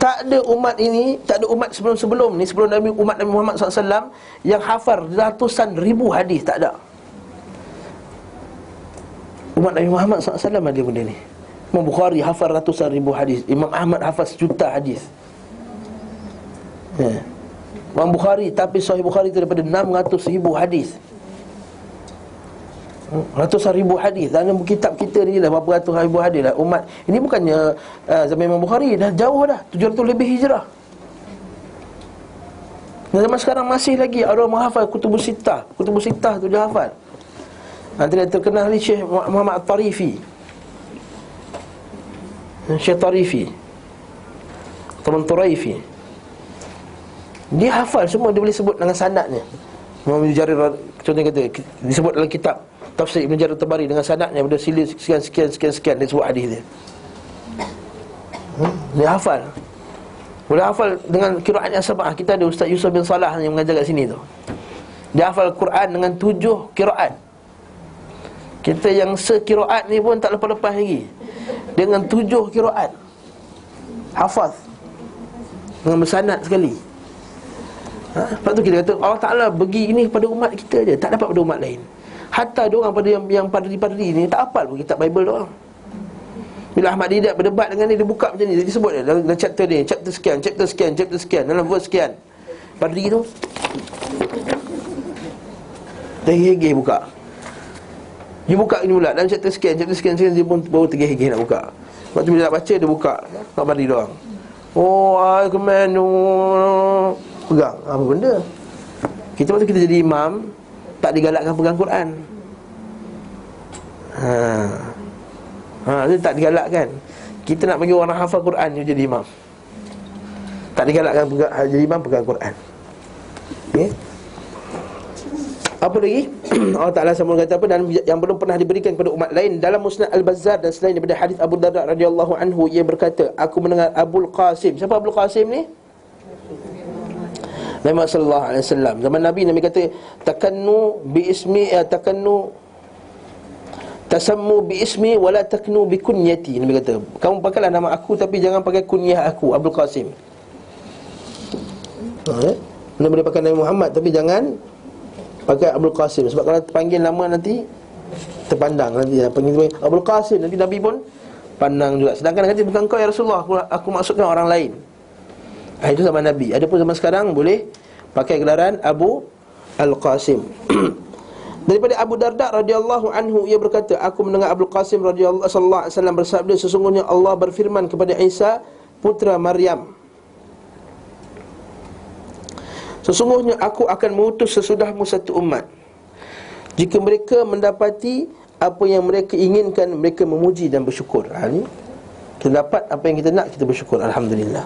Tak ada umat ini, tak ada umat sebelum-sebelum ni, sebelum umat Nabi Muhammad SAW yang hafal ratusan ribu hadis. Tak ada. Umat Nabi Muhammad SAW ada benda ni. Imam Bukhari hafal ratusan ribu hadis. Imam Ahmad hafal sejuta hadis. Imam Bukhari, tapi Sahih Bukhari itu daripada 600 ribu hadis. Ratusan ribu hadis. Dalam kitab kita ni dah berapa ratus ribu hadis lah. Umat ini bukannya zaman Imam Bukhari, dah jauh dah 700 lebih hijrah. Dan zaman sekarang masih lagi ada orang menghafal Kutubus Sittah. Kutubus Sittah tu dia hafal. Antara yang terkenal ni Syekh Muhammad At-Tarifi, Syekh Tarifi, Teman Turaifi. Dia hafal semua, dia boleh sebut dengan sanadnya. Imam Ibn Jarir contohnya kata, disebut dalam kitab Tafsir Ibn Jarir Tabari dengan sanadnya, pada sila sekian dia sebut hadis dia. Dia hafal. Boleh hafal dengan qiraat yang sabah. Kita ada Ustaz Yusuf bin Salah yang mengajar kat sini tu. Dia hafal Quran dengan 7 qiraat. Kita yang sekiraat ni pun tak lepas-lepas lagi. Dengan 7 qiraat hafaz dengan bersanad sekali. Lepas tu kita kata Allah Ta'ala bagi ini kepada umat kita je, tak dapat pada umat lain. Hatta diorang pada yang padri-padri ni tak hafal pun kitab Bible doang. Bila Ahmad Didat berdebat dengan dia buka macam ni, dia sebut dia dalam chapter ni, chapter sekian, dalam verse sekian. Padri tu tergigih buka. Dia buka ni pula dalam chapter sekian, dia pun baru tergigih nak buka. Waktu bila nak baca dia buka tak padri doang. Oh, I command pegang. Apa benda? Kita waktu kita jadi imam tak digalakkan pegang Quran. Dia tak digalakkan. Kita nak bagi orang hafal Quran dia jadi imam. Tak digalakkan pegang, jadi imam pegang Quran. Okey. Apa lagi? Allah Ta'ala sama kata apa, dan yang belum pernah diberikan kepada umat lain. Dalam Musnad Al-Bazzar dan selain daripada hadis Abu Darda radhiyallahu anhu, ia berkata, aku mendengar Abul Qasim. Siapa Abul Qasim ni? Nabi Muhammad sallallahu alaihi wasallam. Zaman Nabi kata takannu bi ismi, tasammu bi ismi wala taknu bi kunyati. Nabi kata, kamu pakailah nama aku tapi jangan pakai kunyah aku, Abdul Qasim. Nabi boleh pakai Nabi Muhammad tapi jangan pakai Abdul Qasim, sebab kalau panggil nama nanti terpandang, nanti panggil Abdul Qasim, nanti Nabi pun pandang juga. Sedangkan nanti bukan kau ya Rasulullah, aku maksudkan orang lain. Itu zaman Nabi. Adapun zaman sekarang boleh pakai gelaran Abu Al-Qasim. Daripada Abu Darda radhiyallahu anhu, ia berkata, aku mendengar Abu Qasim radhiyallahu sallallahu alaihi wasallam bersabda, sesungguhnya Allah berfirman kepada Isa putra Maryam, sesungguhnya aku akan mengutus sesudahmu satu umat. Jika mereka mendapati apa yang mereka inginkan, mereka memuji dan bersyukur. Ni kita dapat apa yang kita nak, kita bersyukur, alhamdulillah.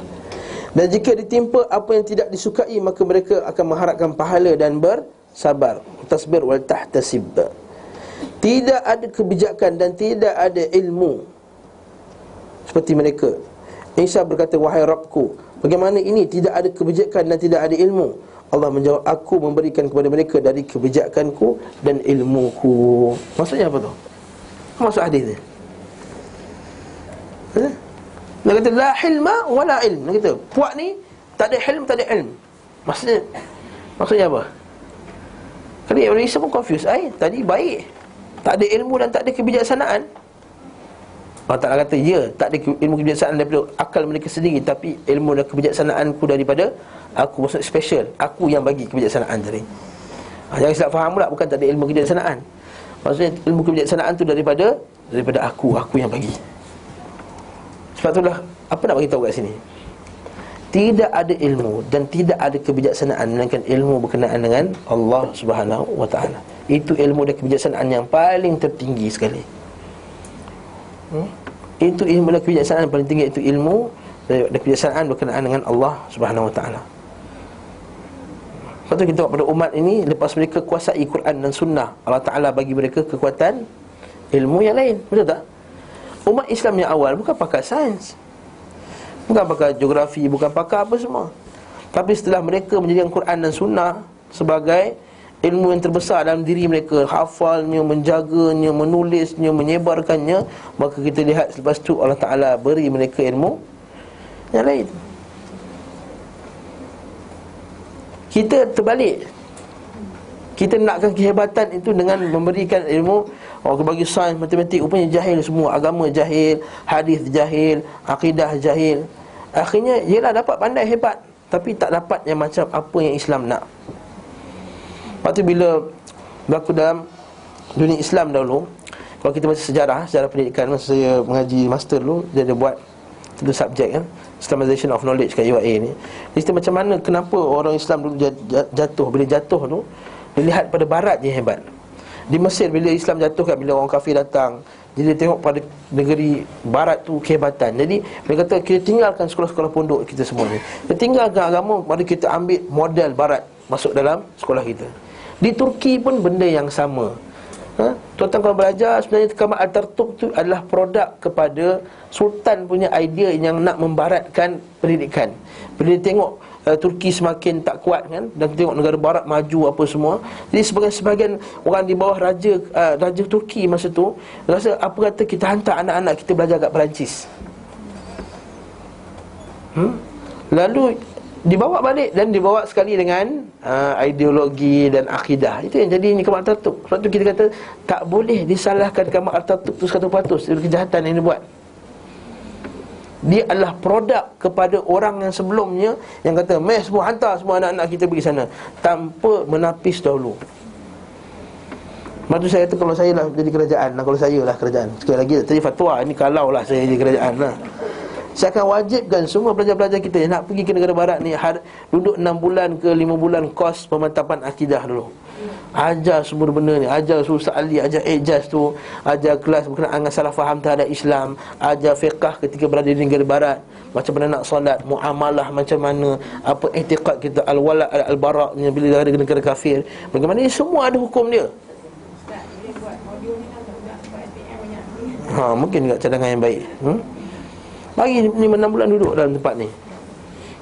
Dan jika ditimpa apa yang tidak disukai, maka mereka akan mengharapkan pahala dan bersabar. Tasbir wal tahtasib. Tidak ada kebijakan dan tidak ada ilmu seperti mereka. Isa berkata, wahai Rabbku, bagaimana ini tidak ada kebijakan dan tidak ada ilmu? Allah menjawab, aku memberikan kepada mereka dari kebijakanku dan ilmuku. Maksudnya apa tu? Maksud hadis ni, dia kata la hilma wala ilm. Dia kata puak ni tak ada hilm, tak ada ilm. Maksudnya apa? Kerana orang Islam pun confuse. Tadi baik, tak ada ilmu dan tak ada kebijaksanaan. Allah Ta'ala kata, ya, tak ada ilmu kebijaksanaan daripada akal mereka sendiri, tapi ilmu dan kebijaksanaanku daripada aku. Maksud special, aku yang bagi kebijaksanaan tadi. Jangan silap faham pula, bukan tak ada ilmu kebijaksanaan. Maksudnya ilmu kebijaksanaan tu daripada aku yang bagi. Sebab itulah, apa nak bagi tahu kat sini? Tidak ada ilmu dan tidak ada kebijaksanaan melainkan ilmu berkenaan dengan Allah Subhanahu wa Ta'ala. Itu ilmu dan kebijaksanaan yang paling tertinggi sekali. Itu ilmu dan kebijaksanaan yang paling tinggi, itu ilmu dan kebijaksanaan berkenaan dengan Allah Subhanahu wa Ta'ala. Lepas tu kita tengok pada umat ini, lepas mereka kuasai Quran dan Sunnah, Allah Ta'ala bagi mereka kekuatan ilmu yang lain. Betul tak? Umat Islam yang awal bukan pakar sains, bukan pakar geografi, bukan pakar apa semua. Tapi setelah mereka menjadikan Quran dan Sunnah sebagai ilmu yang terbesar dalam diri mereka, hafalnya, menjaganya, menulisnya, menyebarkannya, maka kita lihat selepas tu Allah Ta'ala beri mereka ilmu yang lain. Kita terbalik. Kita nakkan kehebatan itu dengan memberikan ilmu. Orang bagi sains, matematik, rupanya jahil semua. Agama jahil, hadis jahil, akidah jahil. Akhirnya, yelah dapat pandai hebat, tapi tak dapat yang macam apa yang Islam nak. Lepas tu bila berlaku dalam dunia Islam dahulu, kalau kita baca sejarah pendidikan, masa saya mengaji master dulu, dia ada buat satu subjek kan, Islamization of Knowledge kat UIA ni. Dia cerita macam mana, kenapa orang Islam dulu jatuh. Bila jatuh tu, dia lihat pada barat je hebat. Di Mesir bila Islam jatuh kan, bila orang kafir datang, jadi dia tengok pada negeri barat tu kehebatan. Jadi dia kata kita tinggalkan sekolah-sekolah pondok kita semua ni, kita tinggalkan agama, mari kita ambil model barat masuk dalam sekolah kita. Di Turki pun benda yang sama. Tuan-tuan kalau belajar, sebenarnya Kamal Atatürk tu adalah produk kepada Sultan punya idea yang nak membaratkan pendidikan. Bila dia tengok Turki semakin tak kuat kan, dan tengok negara barat maju apa semua, jadi sebagian orang di bawah Raja Turki masa tu rasa, apa kata kita hantar anak-anak kita belajar kat Perancis. Lalu dibawa balik dan dibawa sekali dengan ideologi dan akidah. Itu yang jadi ini Kamal Atatürk. Sebab tu kita kata tak boleh disalahkan Kamal Atatürk tu sekata-patus dari kejahatan yang dia buat. Dia adalah produk kepada orang yang sebelumnya yang kata, "Meh, semua hantar semua anak-anak kita pergi sana," tanpa menapis dahulu. Lepas tu saya kata, kalau saya lah jadi kerajaan, kalau saya lah kerajaan, sekali lagi tadi fatwa, ini kalau lah saya jadi kerajaan lah, saya akan wajibkan semua pelajar-pelajar kita yang nak pergi ke negara barat ni duduk 6 bulan ke 5 bulan kos pemantapan akidah dulu. Ajar semua benda ni, ajar Ustaz Ali, ajar ijaz tu, ajar kelas berkenaan dengan salah faham terhadap Islam, ajar fiqah ketika berada di negara barat, macam mana nak solat, muamalah macam mana, apa i'tiqad kita, al-wala al-bara bila ada negara kafir, bagaimana ni, semua ada hukum dia. Mungkin juga cadangan yang baik. Bagi 5-6 bulan duduk dalam tempat ni.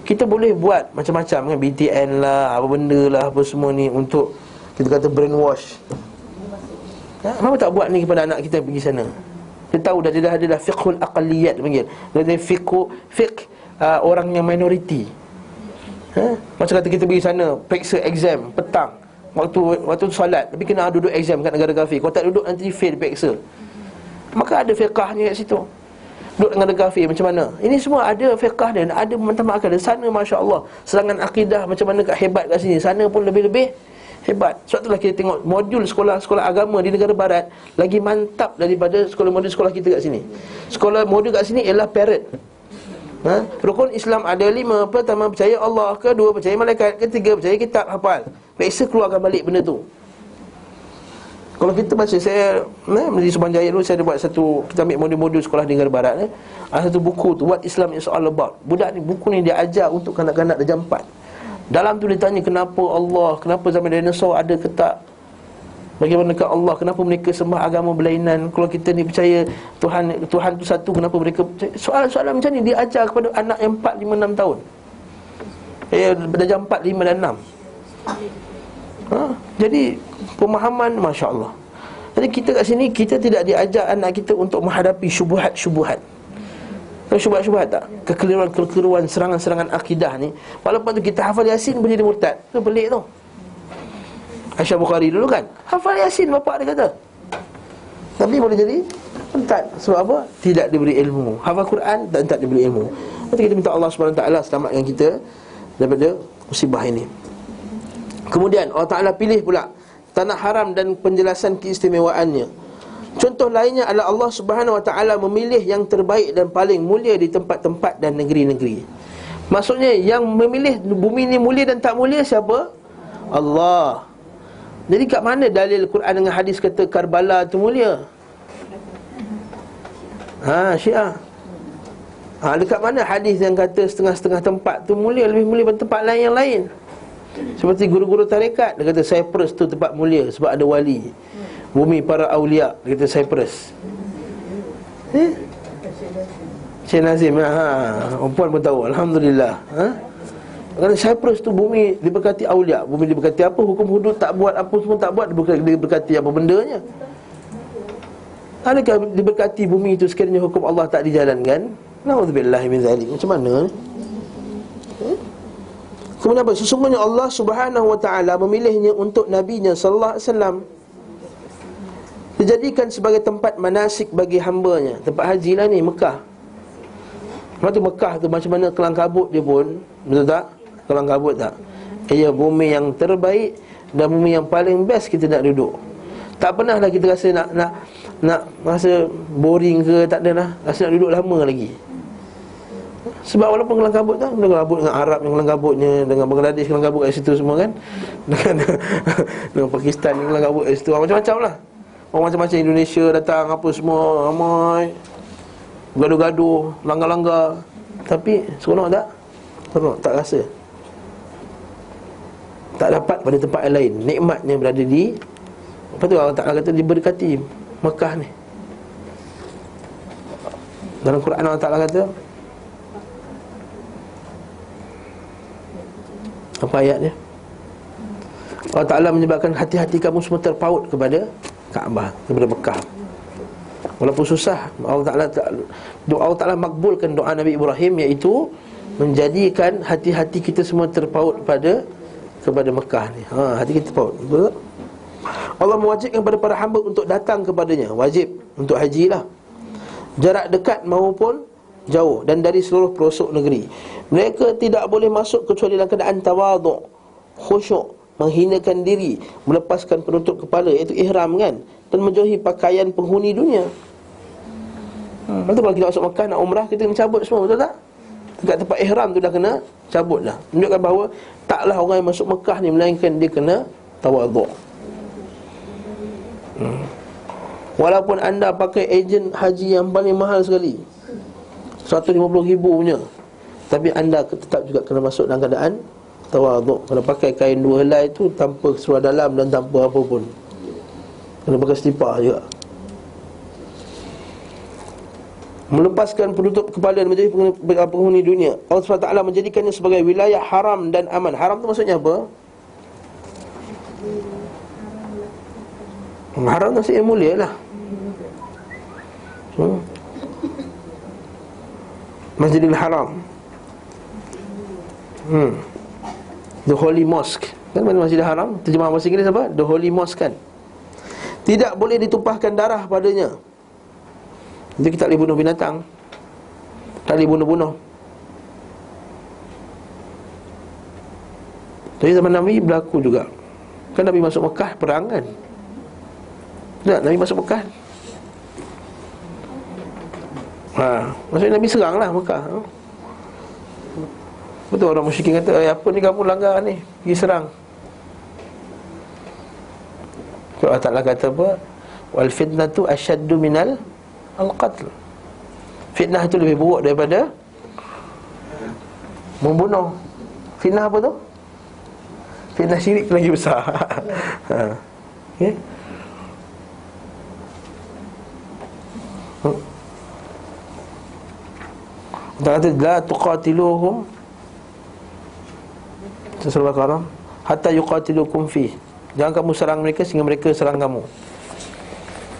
Kita boleh buat macam-macam kan, BTN lah, apa benda lah, apa semua ni, untuk kita kata brainwash. Kenapa tak buat ni kepada anak kita pergi sana? Dia tahu dah, dia dah fiqhul aqalliyat panggil. Dia fiqh orang yang minoriti. Macam kata kita pergi sana, periksa exam petang, waktu solat, tapi kena duduk exam kat negara kafir. Kalau tak duduk nanti fail periksa. Maka ada fiqahnya kat situ. Duduk dengan negara kafir macam mana? Ini semua ada fiqah dia, ada mentamakan dia. Sana Masya Allah, serangan akidah macam mana kat hebat kat sini, sana pun lebih-lebih hebat. Sebab itulah kita tengok modul sekolah agama di negara barat lagi mantap daripada modul sekolah kita kat sini. Sekolah modul kat sini ialah parrot. Rukun Islam ada 5. Pertama, percaya Allah. Kedua, percaya malaikat. Ketiga, percaya kitab, hafal. Periksa keluarkan balik benda tu. Kalau kita baca, saya di Subang Jaya dulu, saya ada buat satu, kita ambil modul-modul sekolah di negara barat ada satu buku tu, What Islam is All About. Budak ni, buku ni dia ajar untuk kanak-kanak darjah 4. Dalam tu dia tanya kenapa Allah, kenapa zaman dinosaur ada ke tak, bagaimanakah Allah, kenapa mereka sembah agama berlainan, kalau kita ni percaya Tuhan tu satu, kenapa mereka soalan-soalan macam ni dia ajar kepada anak yang 4, 5, 6 tahun. Darjah 4, 5 dan 6. Jadi pemahaman Masya Allah. Jadi kita kat sini, kita tidak diajar anak kita untuk menghadapi syubhat-syubhat. Syubhat-syubhat tak? Kekeliruan-kekeliruan, serangan-serangan akidah ni. Walaupun tu kita hafal Yasin pun jadi murtad. Itu pelik tu. Aisyah Bukhari dulu kan, hafal Yasin bapak dia kata, tapi boleh jadi murtad. Sebab apa? Tidak diberi ilmu. Hafal Quran dan tak diberi ilmu. Nanti kita minta Allah SWT selamatkan kita daripada musibah ini. Kemudian Allah Ta'ala pilih pula tanah haram dan penjelasan keistimewaannya. Contoh lainnya adalah Allah Subhanahu Wa Ta'ala memilih yang terbaik dan paling mulia di tempat-tempat dan negeri-negeri. Maksudnya yang memilih bumi ini mulia dan tak mulia siapa? Allah. Jadi kat mana dalil Quran dengan hadis kata Karbala tu mulia? Syiah. Dekat mana hadis yang kata setengah-setengah tempat tu mulia, lebih mulia daripada tempat lain yang lain? Seperti guru-guru tarekat, dia kata Cyprus tu tempat mulia sebab ada wali. Bumi para awliya, dia kata Cyprus. Syekh Nazim, perempuan pun tahu, Alhamdulillah. Kerana Cyprus tu bumi diberkati awliya. Bumi diberkati apa? Hukum hudud tak buat, apa semua tak buat, diberkati apa bendanya? Adakah diberkati bumi itu sekiranya hukum Allah tak dijalankan? Na'udzubillahi min zalik. Macam mana? Kemudian apa? Sesungguhnya Allah Subhanahu wa taala memilihnya untuk nabinya sallallahu alaihi wasallam, dijadikan sebagai tempat manasik bagi hambanya. Tempat haji lah ni, Mekah. Lepas tu Mekah tu macam mana kelang kabut dia pun, betul tak? Kelang kabut tak? Ia bumi yang terbaik dan bumi yang paling best kita nak duduk. Tak pernah lah kita rasa nak rasa boring ke, tak ada lah. Rasa nak duduk lama lagi. Sebab walaupun kelang kabut tak, kelang kabut dengan Arab yang kelang kabutnya, dengan Bangladesh kelang kabut kat situ semua kan, dengan Pakistan yang kelang kabut kat situ, macam-macam lah. Orang macam-macam, Indonesia datang apa semua, ramai gaduh-gaduh, langgar-langgar. Tapi seronok tak? Seronok, tak rasa. Tak dapat pada tempat yang lain. Nikmatnya berada di, lepas tu Allah Ta'ala kata diberkati Mekah ni. Dalam Quran Allah Ta'ala kata, apa ayatnya? Allah Ta'ala menyebabkan hati-hati kamu semua terpaut kepada Kaabah, kepada Mekah. Walaupun susah, Allah Ta'ala makbulkan doa Nabi Ibrahim, iaitu menjadikan hati-hati kita semua terpaut kepada Mekah ni. Hati kita terpaut. Betul? Allah mewajibkan kepada para hamba untuk datang kepadanya. Wajib untuk haji lah, jarak dekat maupun jauh, dan dari seluruh pelosok negeri. Mereka tidak boleh masuk kecuali dalam keadaan tawaduk, khusyuk, menghinakan diri, melepaskan penutup kepala, iaitu ihram kan, dan menjauhi pakaian penghuni dunia. Betul, kalau kita masuk Mekah nak umrah, kita kena cabut semua, betul tak? Dekat tempat ihram tu dah kena cabut dah. Menunjukkan bahawa taklah orang yang masuk Mekah ni melainkan dia kena tawaduk. Walaupun anda pakai ejen haji yang paling mahal sekali, 150,000 punya, tapi anda tetap juga kena masuk dalam keadaan tawaduk. Kalau pakai kain 2 helai tu tanpa seluar dalam dan tanpa apa pun, kena pakai selipar juga. Melepaskan penutup kepala dan menjadi penghuni dunia. Allah SWT menjadikannya sebagai wilayah haram dan aman. Haram tu maksudnya apa? Haram tu maksudnya mulia lah. Masjidil Haram, The Holy Mosque. Kan mana Masjidil Haram? Terjemah bahasa Inggeris apa? The Holy Mosque kan. Tidak boleh ditumpahkan darah padanya. Jadi kita tak boleh bunuh binatang, tak boleh bunuh-bunuh. Jadi zaman Nabi berlaku juga. Kan Nabi masuk Mekah perang kan? Tak, Nabi masuk Mekah. Maksudnya Nabi serang lah Mekah. Betul, orang musyrikin kata, apa ni kamu langgar ni, pergi serang. Allah Ta'ala kata apa? Wal fitnatu asyaddu minal al-qatl. Fitnah itu lebih buruk daripada membunuh. Fitnah apa tu? Fitnah syirik lagi besar. Okay? Allah kata la tuqatiluhum, surah Al-Baqarah, hatta yuqatilukum fi. Jangan kamu serang mereka sehingga mereka serang kamu.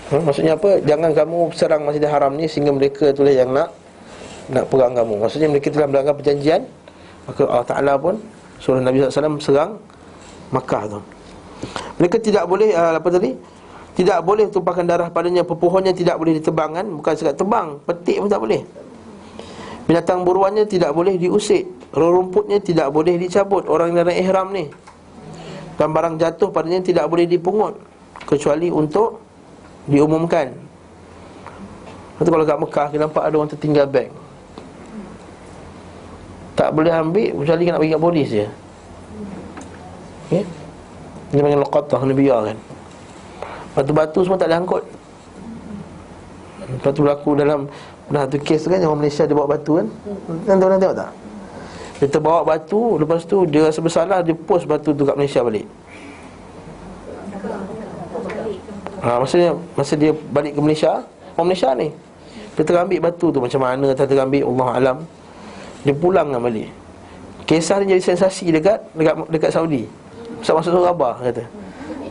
Maksudnya apa? Jangan kamu serang Masjidil Haram ni sehingga mereka itulah yang nak perang kamu. Maksudnya mereka telah melanggar perjanjian, maka Allah Ta'ala pun suruh Nabi SAW serang Makkah tu. Mereka tidak boleh apa tadi? Tidak boleh tumpahkan darah padanya. Pepohonnya tidak boleh ditebang kan? Bukan sekat tebang, petik pun tak boleh. Binatang buruannya tidak boleh diusik. Rumputnya tidak boleh dicabut, orang yang dalam ihram ni. Dan barang jatuh padanya tidak boleh dipungut kecuali untuk diumumkan. Lepas tu kalau kat Mekah kita nampak ada orang tertinggal beg, tak boleh ambil kecuali nak bagi kat polis je. Okay? Dia panggil laqatah, kena biarkan. Batu-batu semua tak boleh angkut. Lepas tu berlaku dalam satu kes tu kan, orang Malaysia dia bawa batu kan. Tuan-tuan tengok tak? Dia terbawa batu, lepas tu dia rasa bersalah, dia post batu tu kat Malaysia balik. Masa dia balik ke Malaysia, orang Malaysia ni, dia terambil batu tu, macam mana tak terambil, Allah Alam. Dia pulang kan balik. Kisah ni jadi sensasi dekat Saudi. Masuk surah Abah kata,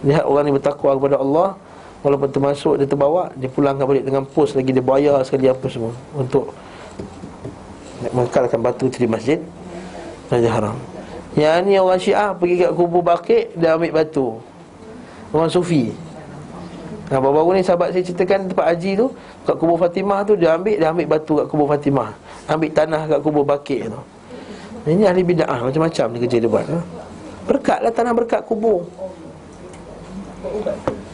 lihat orang ni bertakwa kepada Allah, walaupun termasuk dia terbawa, dia pulangkan balik dengan pos lagi, dia bayar sekali apa semua untuk mengekalkan batu tu di masjid Haram. Yang ni orang Syiah pergi kat kubur Baqi', dia ambil batu. Orang Sufi. Baru-baru ni sahabat saya ceritakan tempat haji tu, kat kubur Fatimah tu dia ambil batu kat kubur Fatimah, ambil tanah kat kubur Baqi' tu. Ini ahli bid'ah, macam-macam dia kerja dia buat. Berkatlah tanah, berkat kubur.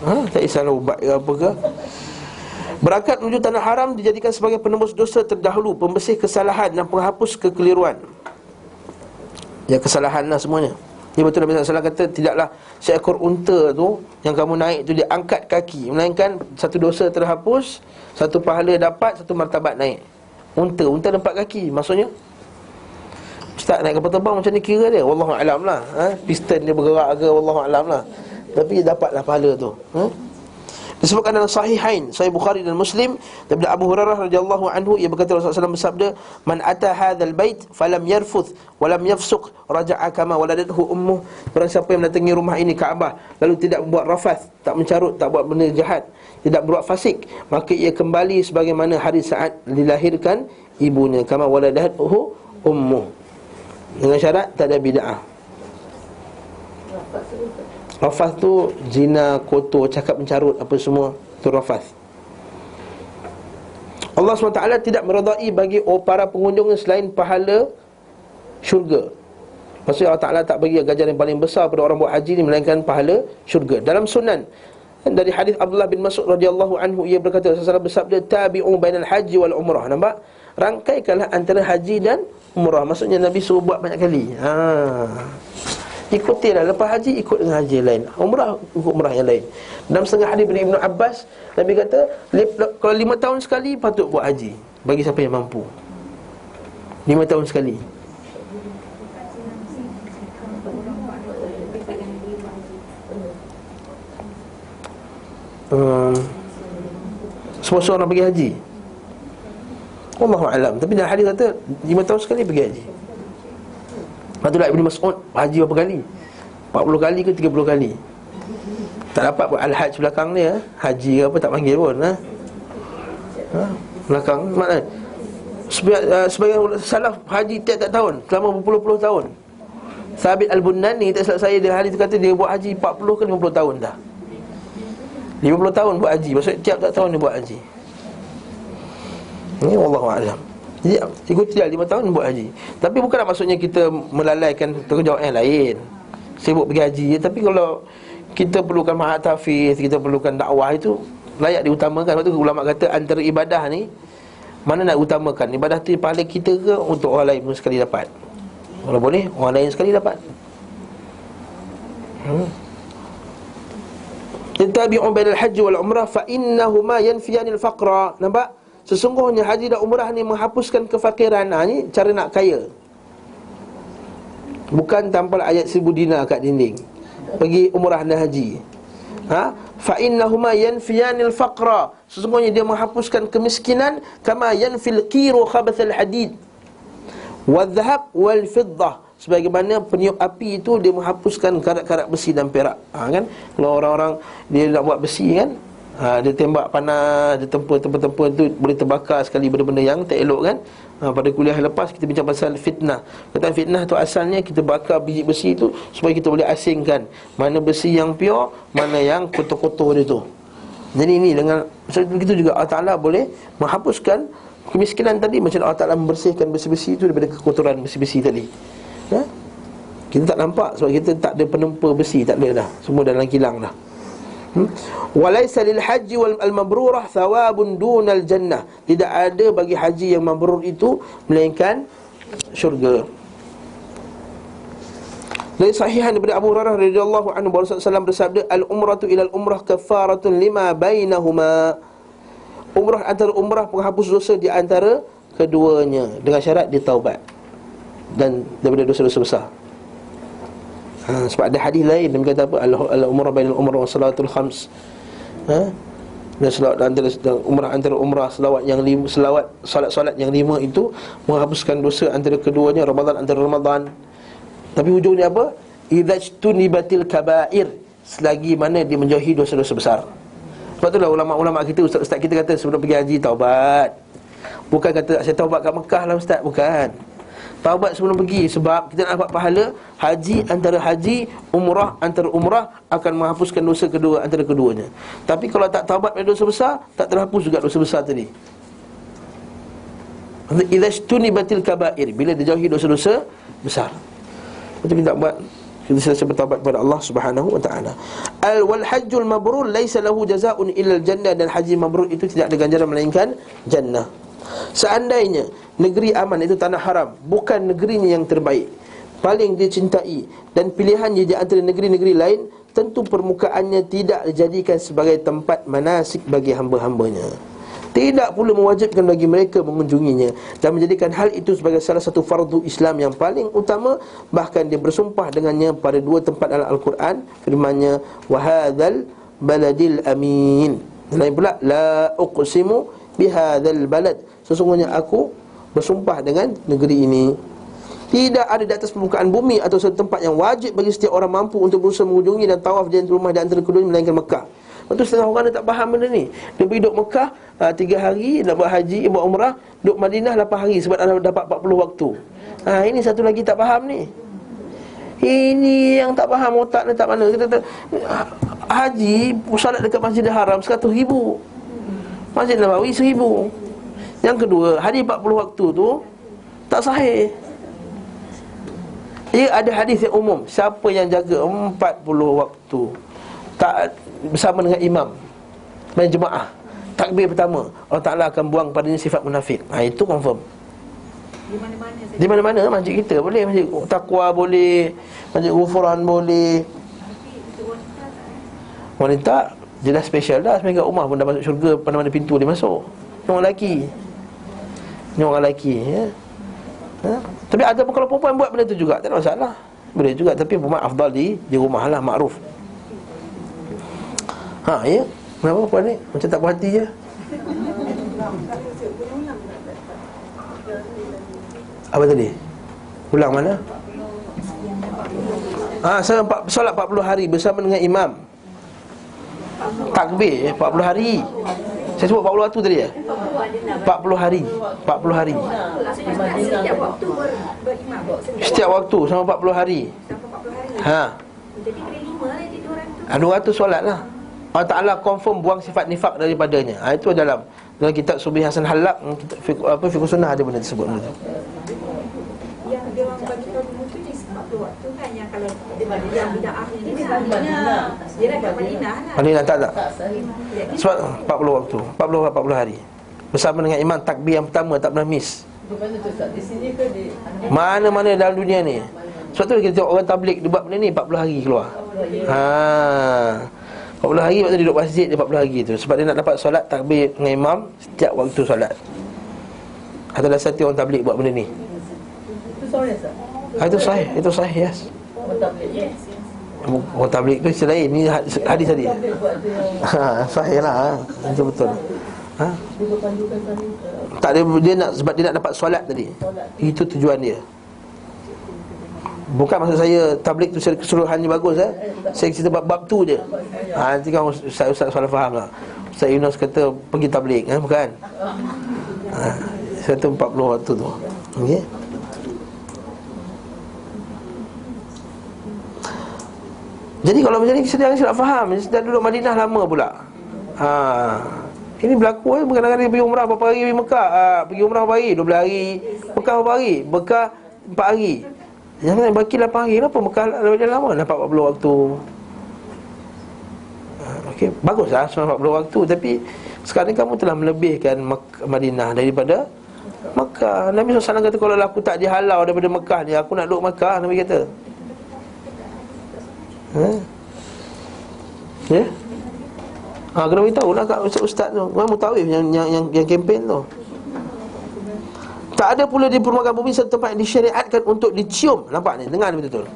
Tak kisahlah ubat ke apa ke. Berangkat menuju tanah haram dijadikan sebagai penembus dosa terdahulu, pembersih kesalahan dan penghapus kekeliruan. Ya, kesalahan lah semuanya. Ini betul Nabi SAW kata, tidaklah seekor unta tu yang kamu naik tu dia angkat kaki, melainkan satu dosa terhapus, satu pahala dapat, satu martabat naik. Unta nampak kaki, maksudnya Ustaz naik kapal terbang macam ni kira dia, wallahualam lah. Piston dia bergerak ke, wallahualam lah. Tapi dapatlah pahala tu. Disebutkan dalam Sahihain, Sahih Bukhari dan Muslim, daripada Abu Hurairah radhiyallahu anhu, ia berkata Rasulullah SAW bersabda, "Man ata hadzal bait falam yarfuth wa lam yafsuq raja'a kama waladathu ummuh." Barang siapa yang mendatangi rumah ini, Kaabah, lalu tidak membuat rafath, tak mencarut, tak buat benda jahat, tidak berbuat fasik, maka ia kembali sebagaimana hari saat dilahirkan ibunya, kama waladathu ummuh. Dengan syarat tak ada bid'ah. Rafath tu zina, kotor, cakap mencarut, apa semua, tu rafath. Allah SWT tidak meredai bagi para pengunjung selain pahala syurga. Maksudnya Allah Ta'ala tak bagi ganjaran yang paling besar pada orang buat haji ni, melainkan pahala syurga. Dalam sunan, dari hadis Abdullah bin Mas'ud radhiyallahu anhu, ia berkata Rasulullah bersabda, "Tabi'u bainal haji wal umrah." Nampak? Rangkaikanlah antara haji dan umrah. Maksudnya Nabi suruh buat banyak kali. Ikutilah, lepas haji ikut dengan haji yang lain, umrah ikut umrah yang lain. Dalam setengah hadis dari Ibnu Abbas, Nabi kata kalau 5 tahun sekali patut buat haji, bagi siapa yang mampu. 5 tahun sekali. Semua orang pergi haji, wallahu alam. Tapi dalam hadis kata 5 tahun sekali pergi haji. Abdullah bin Mas'ud haji berapa kali? 40 kali ke 30 kali? Tak dapat buat al-hajj belakang dia. Haji ke apa tak panggil pun. Belakang mana? Sebagai salaf haji tiap-tiap tahun selama berpuluh-puluh tahun. Thabit Al-Bunani, tak silap saya, dia hari tu kata dia buat haji 40 ke 50 tahun dah. 50 tahun buat haji. Maksudnya tiap-tiap tahun dia buat haji. Ini wallahu a'lam. Jadi ikuti dia 5 tahun buat haji. Tapi bukanlah maksudnya kita melalaikan tanggungjawab yang lain, sibuk pergi haji. Tapi kalau kita perlukan mahat hafiz, kita perlukan dakwah, itu layak diutamakan. Sebab tu ulama kata antara ibadah ni, mana nak utamakan? Ibadah tu pahala kita ke untuk orang lain pun sekali dapat? Kalau boleh orang lain sekali dapat. Tabi'u bainal haji wal umrah fa innahuma yanfiyanil faqra. Nampak? Sesungguhnya haji dan umrah ni menghapuskan kefakiran. Ni cara nak kaya. Bukan tampal ayat 1000 dinar kat dinding, pergi umrah dan haji. Fa innahuma yanfiyanil faqra. Sesungguhnya dia menghapuskan kemiskinan, kama yanfil qiru khabathal hadid wal dhahab wal fiddah. Sebagaimana peniup api itu dia menghapuskan karat-karat besi dan perak. Kan? Kalau orang-orang dia nak buat besi kan, dia tembak panas, dia tempur tu boleh terbakar sekali benda-benda yang tak elok kan. Pada kuliah lepas kita bincang pasal fitnah. Kata fitnah tu asalnya kita bakar biji besi tu supaya kita boleh asingkan mana besi yang pure, mana yang kotor-kotor dia tu. Jadi ini dengan begitu juga Allah Ta'ala boleh menghapuskan kemiskinan tadi, macam Allah Ta'ala membersihkan besi-besi itu daripada kekotoran besi-besi tadi. Kita tak nampak sebab kita tak ada penempa besi, tak ada dah, semua dalam kilang dah. Walaysa lil haji wal mabrurah thawabun dunal jannah. Tidak ada bagi haji yang mabrur itu melainkan syurga. Dari sahihan daripada Abu Hurairah radhiyallahu anhu, Rasulullah bersabda, al-umratu ila al-umrah kafaratun lima bainahuma. Umrah antara umrah penghapus dosa di antara keduanya, dengan syarat dia taubat dan daripada dosa-dosa besar. Sebab ada hadis lain dia kata apa, al-umrah bainal umrah wa salatul khams. Dan selawat antara umrah selawat yang 5, solat yang 5 itu menghapuskan dosa antara keduanya, Ramadan antara Ramadan. Tapi hujungnya apa? Idzajtunibatil kaba'ir, selagi mana dia menjauhi dosa-dosa besar. Sebab itulah ulama-ulama kita, ustaz-ustaz kita kata sebelum pergi haji taubat. Bukan kata saya taubat kat Mekah lah ustaz, bukan. Taubat sebelum pergi, sebab kita nak dapat pahala. Haji antara haji, umrah antara umrah akan menghapuskan dosa kedua antara keduanya. Tapi kalau tak taubat pada dosa besar, tak terhapus juga dosa besar tadi. Idza istunibatil kaba'ir, bila dijauhi dosa-dosa besar. Betul kita buat, kita selesai bertaubat kepada Allah Subhanahu wa taala. Wal hajjul mabrur laisa lahu jazaa'un illa al jannah, dan haji mabrur itu tidak ada ganjaran melainkan jannah. Seandainya negeri aman, itu tanah haram, bukan negerinya yang terbaik, paling dia cintai, dan pilihannya di antara negeri-negeri lain, tentu permukaannya tidak dijadikan sebagai tempat manasik bagi hamba-hambanya. Tidak pula mewajibkan bagi mereka mengunjunginya, dan menjadikan hal itu sebagai salah satu fardu Islam yang paling utama. Bahkan dia bersumpah dengannya pada dua tempat dalam Al-Quran, firman-Nya wa hadzal baladil amin. Lain pula la uqsimu bihadzal balad, sesungguhnya aku bersumpah dengan negeri ini. Tidak ada di atas permukaan bumi atau satu tempat yang wajib bagi setiap orang mampu untuk berusaha mengunjungi dan tawaf di rumah di antara keduanya melainkan Mekah. Lepas tu setengah orang dia tak faham benda ni. Dia pergi duduk Mekah 3 hari nak buat haji, buat umrah, duduk Madinah 8 hari sebab dah dapat 40 waktu. Ini satu lagi tak faham ni. Ini yang tak faham, otak ni tak mana. Kita haji, solat dekat Masjidil Haram 100,000, Masjid Nabawi 1,000. Yang kedua, hadis 40 waktu tu tak sahih. Ia ada hadis yang umum, siapa yang jaga 40 waktu tak bersama dengan imam dan jemaah, takbir pertama, Allah Ta'ala akan buang padanya sifat munafik. Itu confirm. Di mana-mana masjid kita boleh, masjid Taqwa boleh, masjid Ghufuran boleh. Wanita dia dah special dah, sebenarnya Umar pun dah masuk syurga, mana-mana pintu dia masuk. Ni orang lelaki, ni orang lelaki, ya. Tapi ada pun kalau perempuan buat benda tu juga, tak ada masalah, boleh juga. Tapi perempuan afdal di rumah lah, makruf. Ya. Kenapa puan ni macam tak puas hati je? Apa tadi? Ulang mana? Saya solat 40 hari bersama dengan imam. Takbir 40 hari. Saya sebut 40 waktu tadi ya? 40 hari. 40 hari. Setiap waktu berimam. Setiap waktu sama 40 hari. Jadi kena 5 200 solat lah. Allah Ta'ala confirm buang sifat nifak daripadanya. Itu dalam kitab Subhi Hasan Halak, fiqh sunnah ada benda tersebut. Yang dia orang bagi tahu mutu ni sebab tu waktu kan, yang kalau yang bid'ah ni di Madinah. Dia dah kat Madinah lah. Madinah tak. Sebab 40 waktu, 40 hari. Bersama dengan imam, takbir yang pertama tak pernah miss. Di mana tu Ustaz? Di sini ke di mana-mana dalam dunia ni. Sebab tu kita tengok orang tabligh dia buat benda ni 40 hari keluar. 40 hari waktu dia duduk masjid dia 40 hari tu. Sebab dia nak dapat solat takbir dengan imam setiap waktu solat. Atau dah satu orang tabligh buat benda ni. Itu sahih Ustaz? Itu sahih, itu sahih, yes. Orang tabligh tu istilah lain, ni hadis tadi. Sahih lah, itu betul. Tak ada, dia nak, sebab dia nak dapat solat tadi. Itu tujuan dia. Bukan maksud saya tabligh tu secara keseluruhannya bagus. Saya cerita bab tu je. Nanti kan Ustaz salah faham lah. Ustaz Yunus kata pergi tabligh, bukan. Saya kata 40 waktu tu. Okey. Jadi kalau macam ni jangan silap faham. Dia duduk Madinah lama pula. Ini berlaku kadang-kadang dia pergi umrah berapa hari, pergi Mekah pergi umrah berapa hari, 12 hari. Mekah berapa hari, Mekah 4 hari. Jangan baki 8 hari. Kenapa Mekah lebih lama? Dapat 40 waktu. Okey, baguslah 40 waktu. Tapi sekarang kamu telah melebihkan Madinah daripada Mekah. Nabi SAW kata kalau aku tak dihalau daripada Mekah ni, aku nak duduk Mekah. Nabi kata ya? Kena beritahu lah kat ustaz tu. Orang mutawif yang kempen tu. Tak ada pula di permukaan bumi satu tempat yang disyariatkan untuk dicium. Nampak ni? Dengar ni betul-betul.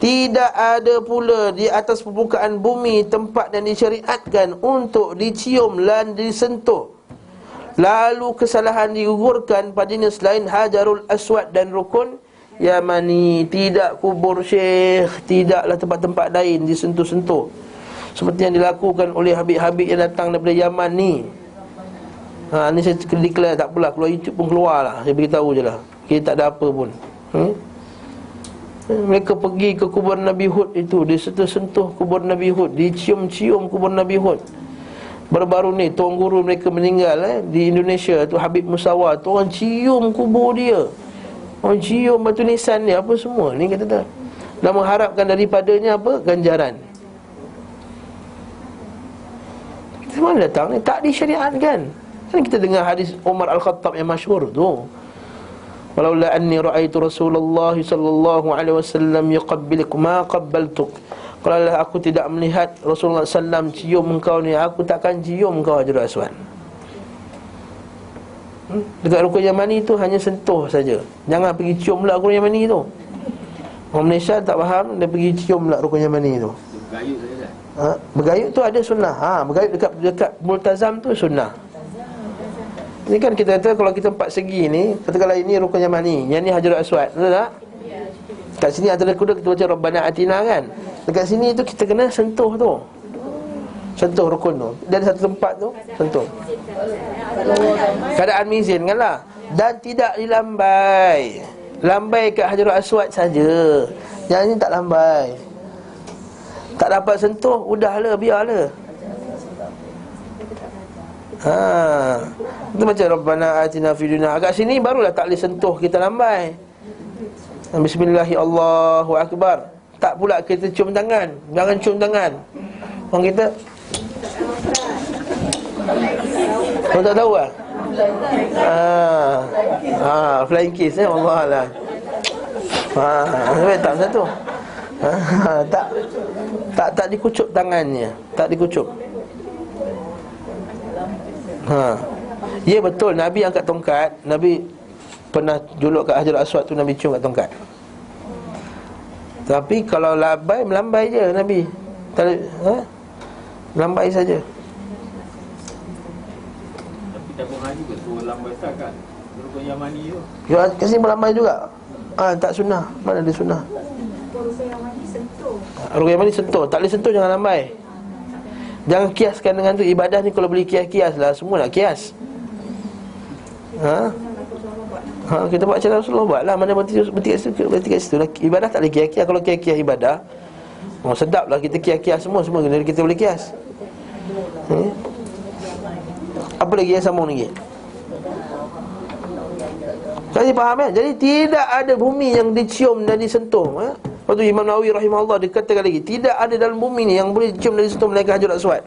Tidak ada pula di atas permukaan bumi tempat yang disyariatkan untuk dicium dan disentuh, lalu kesalahan digugurkan padanya selain Hajarul Aswad dan Rukun Yamani. Tidak kubur syekh, tidaklah tempat-tempat lain disentuh-sentuh seperti yang dilakukan oleh habib-habib yang datang daripada Yaman ni. Ni saya declare, tak apalah, keluar YouTube pun keluar lah. Saya beritahu je lah, kita tak ada apa pun. Mereka pergi ke kubur Nabi Hud itu, disentuh kubur Nabi Hud, dicium-cium kubur Nabi Hud. Baru-baru ni tuan guru mereka meninggal di Indonesia tu, Habib Musawa tu, orang cium kubur dia, orang cium batu nisan dia, apa semua ni kata tak. Dan mengharapkan daripadanya apa? Ganjaran. Kita mana datang ni? Tak disyariatkan. Kan kita dengar hadis Umar Al-Khattab yang masyhur tu, walaula anni ra'aitu Rasulullah sallallahu alaihi wasallam yuqabbiluk ma qabbaltuk. Kalau aku tidak melihat Rasulullah sallam cium engkau ni, aku takkan cium engkau, Hajarul Aswad. Dekat Rukun Yamani tu hanya sentuh saja. Jangan pergi cium pula Rukun Yamani tu. Orang Malaysia tak faham, dia pergi cium pula Rukun Yamani tu. Bergayut saja. Bergayut tu ada sunnah. Bergayut dekat multazam tu sunnah. Ini kan kita kata kalau kita empat segi ni, katakanlah ini Rukun Yamani, yang ni Hajarul Aswad, betul tak? Kat sini antara kuda kita baca Rabbana Atina kan. Dekat sini tu kita kena sentuh tu, sentuh rukun tu. Dan satu tempat tu sentuh. Keadaan mizin kan lah. Dan tidak dilambai. Lambai kat Hajarul Aswad saja. Yang ni tak lambai. Tak dapat sentuh, udahlah, biarlah. Kita baca Rabbana Atina Fid Dunya. Agak sini barulah tak boleh sentuh, kita lambai. Bismillahi Allahu Akbar. Tak pula kita cium tangan. Jangan cium tangan. Orang kita kau tak tahu lah. Flying kiss Allah lah. Tak satu. Tak dikucup tangannya. Tak dikucup. Ya betul, Nabi angkat tongkat. Nabi pernah juluk kat Hajarul Aswad tu, Nabi cium kat tongkat. Tapi kalau lambai, melambai je Nabi. Lambai saja. Tapi tabung haji ke suruh lambai tak kan? Rukun Yamani tu. Ya, kat sini melambai juga. Tak sunnah. Mana ada sunnah? Rukun Yamani sentuh. Rukun Yamani sentuh. Tak boleh sentuh, jangan lambai. Jangan kiaskan dengan tu. Ibadah ni kalau boleh kias-kias lah, semua nak kias. Kita buat macam Rasulullah buat lah. Mana berarti kat situ lah. Ibadah tak boleh kias-kias. Kalau kias-kias ibadah, sedap lah kita kias-kias semua kita boleh kias. Apa lagi yang sambung lagi? Kalian faham kan? Jadi tidak ada bumi yang dicium dan disentuh. Lepas tu Imam Nawawi rahimahullah dia katakan lagi, tidak ada dalam bumi ni yang boleh dicium dan disentuh melainkan Hajarul Aswad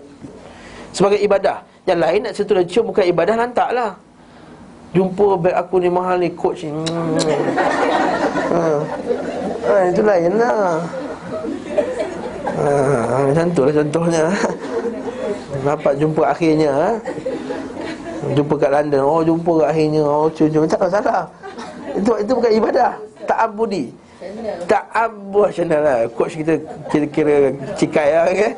sebagai ibadah. Yang lain nak sentuh dan cium bukan ibadah, lantaklah. Jumpa beg aku ni mahal ni, coach ni. Itu lain lah. Macam tu lah contohnya. Dapat jumpa akhirnya. Jumpa kat London. Jumpa kat akhirnya. Cuma tak salah. Itu bukan ibadah. Ta'abudi. Ta'abuh macam mana lah. Coach kita kira cikai lah kan.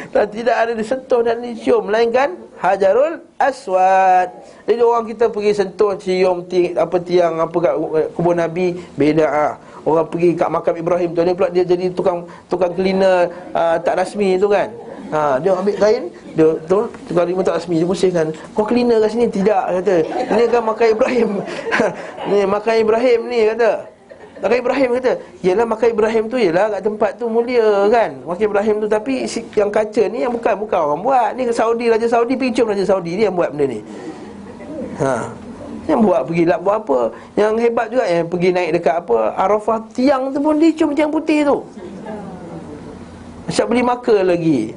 Dan tidak ada disentuh dan dicium melainkan Hajarul Aswad. Jadi orang kita pergi sentuh, cium tiang apa kat kubur Nabi, beda. Orang pergi kat makam Ibrahim tu, dia pula dia jadi tukang cleaner tak rasmi tu kan. Dia ambil kain, dia tu tukang cleaner tak rasmi, dia bersihkan. Kau cleaner kat sini? Tidak, kata. Ini kan makam Ibrahim. Ni makam Ibrahim ni, kata. Makam Ibrahim kata, yelah makam Ibrahim tu yelah kat tempat tu mulia kan, makam Ibrahim tu. Tapi yang kaca ni yang bukan orang buat. Ni Saudi, Raja Saudi, pergi cium Raja Saudi, dia yang buat benda ni. Yang buat pergi lap buat apa. Yang hebat juga yang pergi naik dekat apa Arafah, tiang tu pun dicium, tiang putih tu. Siap beli maka lagi.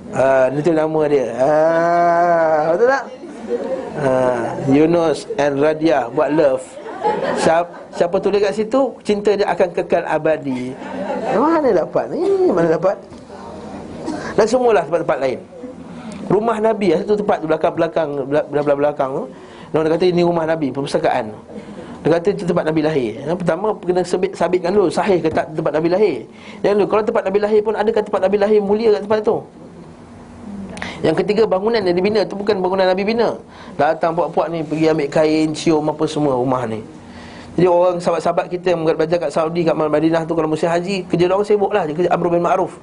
Itu nama dia. Betul tak? Yunus and Radia buat love. Siapa tulis kat situ, cinta dia akan kekal abadi. Mana dapat ni? Mana dapat? Dan semualah tempat-tempat lain. Rumah Nabi, satu tempat tu belakang tu. Dia kata ini rumah Nabi, perpustakaan. Dia kata itu tempat Nabi lahir. Pertama kena sabitkan dulu sahih ke tak tempat Nabi lahir. Yang dulu kalau tempat Nabi lahir pun, adakah tempat Nabi lahir mulia kat tempat tu? Yang ketiga, bangunan yang dibina tu bukan bangunan Nabi bina. Datang puak-puak ni pergi ambil kain, cium apa semua rumah ni. Jadi orang sahabat-sahabat kita yang belajar kat Saudi, kat Madinah tu, kalau musim haji, kerja dia orang sibuk lah. Dia kerja Amr bin Ma'ruf.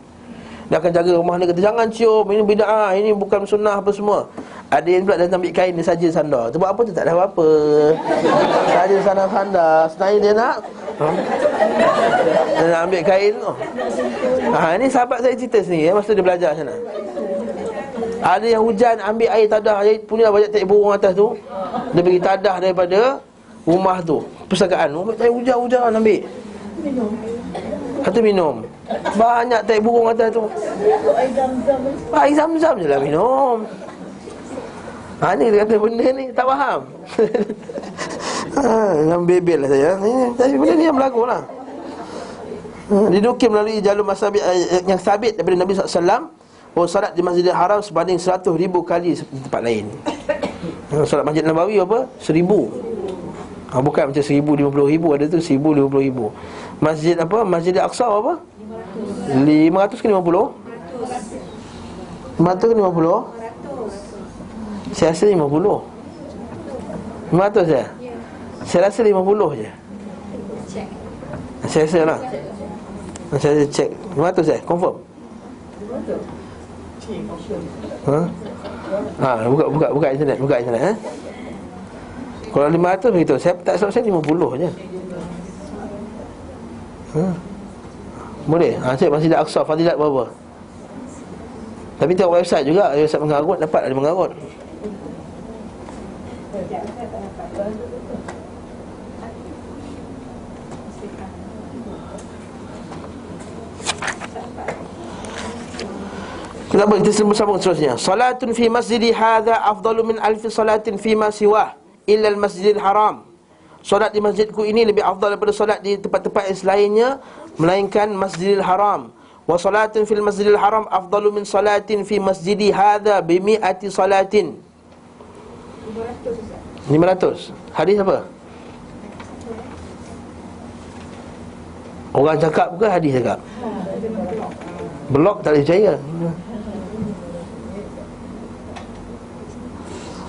Dia akan jaga rumah ni, kata jangan cium, ini bid'ah, ini bukan sunnah apa semua. Ada yang pula datang ambil kain, dia saja sandar. Tu buat apa tu? Tak ada apa-apa. Saja sandar-sandar. Sebenarnya dia nak dia nak ambil kain tu. Ini sahabat saya cerita sendiri masa dia belajar sana. Ada yang hujan, ambil air tadah, air punya banyak taik burung atas tu. Dia pergi tadah daripada rumah tu, perpustakaan. Air hujan-hujan ambil. Kata minum. Banyak taik burung atas tu. Air zam-zam je lah minum. Ni dia kata benda ni tak faham. Yang bebel lah saya. Tapi benda ni yang berlaku lah. Didukir melalui jalur masabit yang sabit daripada Nabi SAW. Salat di Masjidil Haram sebanding 100,000 kali di tempat lain. Salat Masjid Nabawi apa? 1,000. Bukan macam 1,050,000. Ada tu 1,050,000. Masjid apa? Masjidil Aqsa apa? 500 ke 50? 500 ke 50? Saya rasa 50. 500 je? Saya rasa 50 je. Saya rasa lah. Saya cek 500 je? Confirm? Buka internet. Buka internet. Kalau 500 begitu. Saya tak salah, saya 50 je. Boleh? Cek Masjid Al-Aqsa Fadilat berapa? Tapi tengok website juga. Website mengarut, dapat ada mengarut. Kita sambung seterusnya. Salatun fi masjidi hadha afdalu min alfi salatin fi ma siwah illa al-masjidil haram. Solat di masjidku ini lebih afdal daripada solat di tempat-tempat yang selainnya melainkan Masjidil Haram. Wa salatun fil Masjidil Haram afdalu min salatin fi masjidi hadha bi mi'ati salatin. 500. Hadis apa? Orang cakap bukan hadis cakap. Blog tak boleh percaya.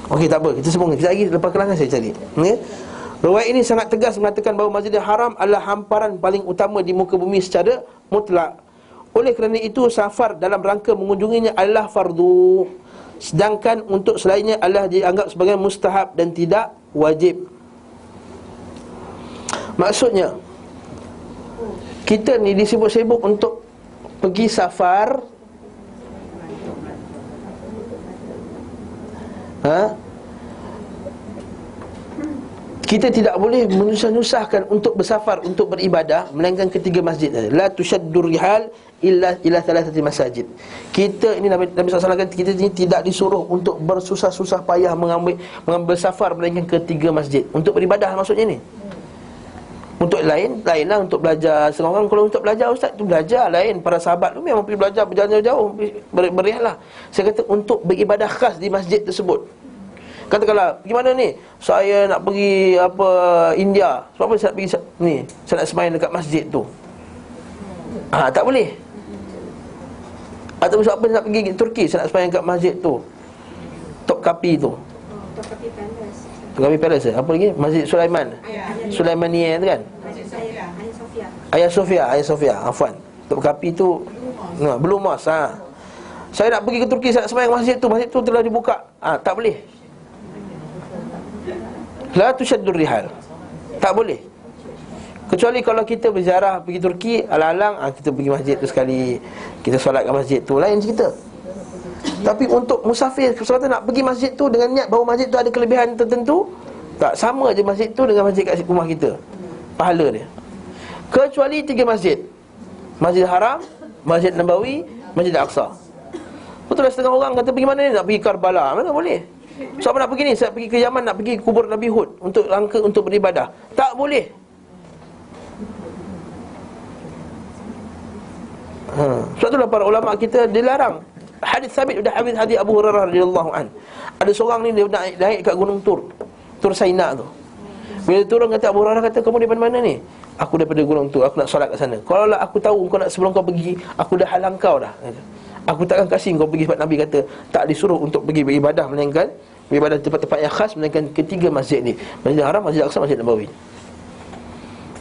Okey, tak apa, kita sambung. Kita lagi lepas kelangan saya cari. Riwayat ini sangat tegas mengatakan bahawa Masjidil Haram adalah hamparan paling utama di muka bumi secara mutlak. Oleh kerana itu, safar dalam rangka mengunjunginya adalah fardu, sedangkan untuk selainnya adalah dianggap sebagai mustahab dan tidak wajib. Maksudnya, kita ni disibuk-sibuk untuk pergi safar, kita tidak boleh menyusah-nyusahkan untuk bersafar, untuk beribadah melainkan ketiga masjid. La tushaddur rihal illa thalathati masajid. Kita ini Nabi SAW kata kita ini tidak disuruh untuk bersusah-susah payah mengambil safar melainkan ketiga masjid untuk beribadah maksudnya ni. Untuk lainlah untuk belajar. Seorang kalau untuk belajar, ustaz tu belajar lain. Para sahabat tu memang pergi belajar berjalan jauh, berialah. Saya kata untuk beribadah khas di masjid tersebut. Katakanlah, pergi mana ni? Saya nak pergi India. Sebab apa saya nak pergi ni? Saya nak sembahyang dekat masjid tu. Tak boleh. Atau sebab apa saya nak pergi Turki? Saya nak sembahyang dekat masjid tu. Topkapi tu. Topkapi Palace. Apa lagi? Masjid Sulaiman. Sulaimania tu kan? Ayah Sofia. Afwan. Topkapi tu belum mas. Saya nak pergi ke Turki, saya nak sembahyang masjid tu telah dibuka. Tak boleh. La tushaddur rihal. Tak boleh. Kecuali kalau kita berziarah pergi Turki, alang-alang kita pergi masjid tu sekali, kita solat kat masjid tu, lain cerita. Tapi untuk musafir, kalau nak pergi masjid tu dengan niat bahawa masjid tu ada kelebihan tertentu, tak, sama je masjid tu dengan masjid kat rumah kita, pahala dia. Kecuali tiga masjid: Masjid Haram, Masjid Nabawi, Masjid Al-Aqsa. Betul lah setengah orang kata pergi mana ni? Nak pergi Karbala. Mana boleh. So apa nak pergi ni? Saya pergi ke Yaman, nak pergi kubur Nabi Hud untuk rangka untuk beribadah. Tak boleh. Sebab itulah para ulama kita dilarang. Hadis sabit dah hadis Abu Hurairah radhiyallahu an. Ada seorang ni dia naik kat gunung Tur Saina tu. Bila turun kata Abu Hurairah kata, kamu daripada mana ni? Aku daripada gunung Tur, aku nak solat kat sana. Kalau lah aku tahu kau nak sebelum kau pergi, aku dah halang kau dah. Aku takkan kasih kau pergi, sebab Nabi kata tak disuruh untuk pergi beribadah melainkan beribadah di tempat-tempat yang khas melainkan ketiga masjid ni: Masjid Haram, Masjid Aqsa, Masjid Nabawi.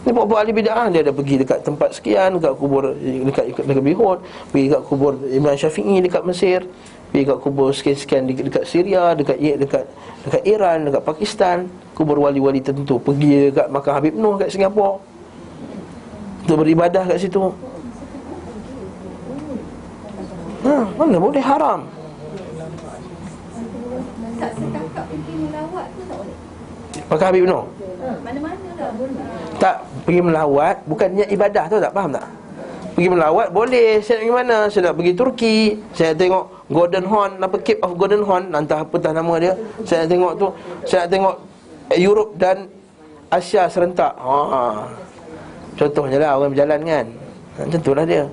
Ni buat ahli bid'ah, dia ada pergi dekat tempat sekian, dekat kubur dekat Bihun, pergi dekat kubur Imam Syafi'i dekat Mesir, pergi dekat kubur sekian-sekian dekat Syria, dekat Iran, dekat Pakistan, kubur wali-wali tertentu, pergi dekat makam Habib Noh kat Singapura untuk beribadah kat situ. Mana boleh haram. Tak setakat pergi melawat tu tak boleh. Makam Habib Noh Mana-mana dah boleh. tak pergi melawat, bukan niat ibadah tu, tak faham tak? Pergi melawat boleh. Saya nak pergi mana? Saya nak pergi Turki, saya nak tengok Golden Horn, apa Cape of Golden Horn, entah apa nama dia. Saya nak tengok tu. Saya nak tengok Europe dan Asia serentak. Contohnya lah orang berjalan kan. Macam tu lah dia.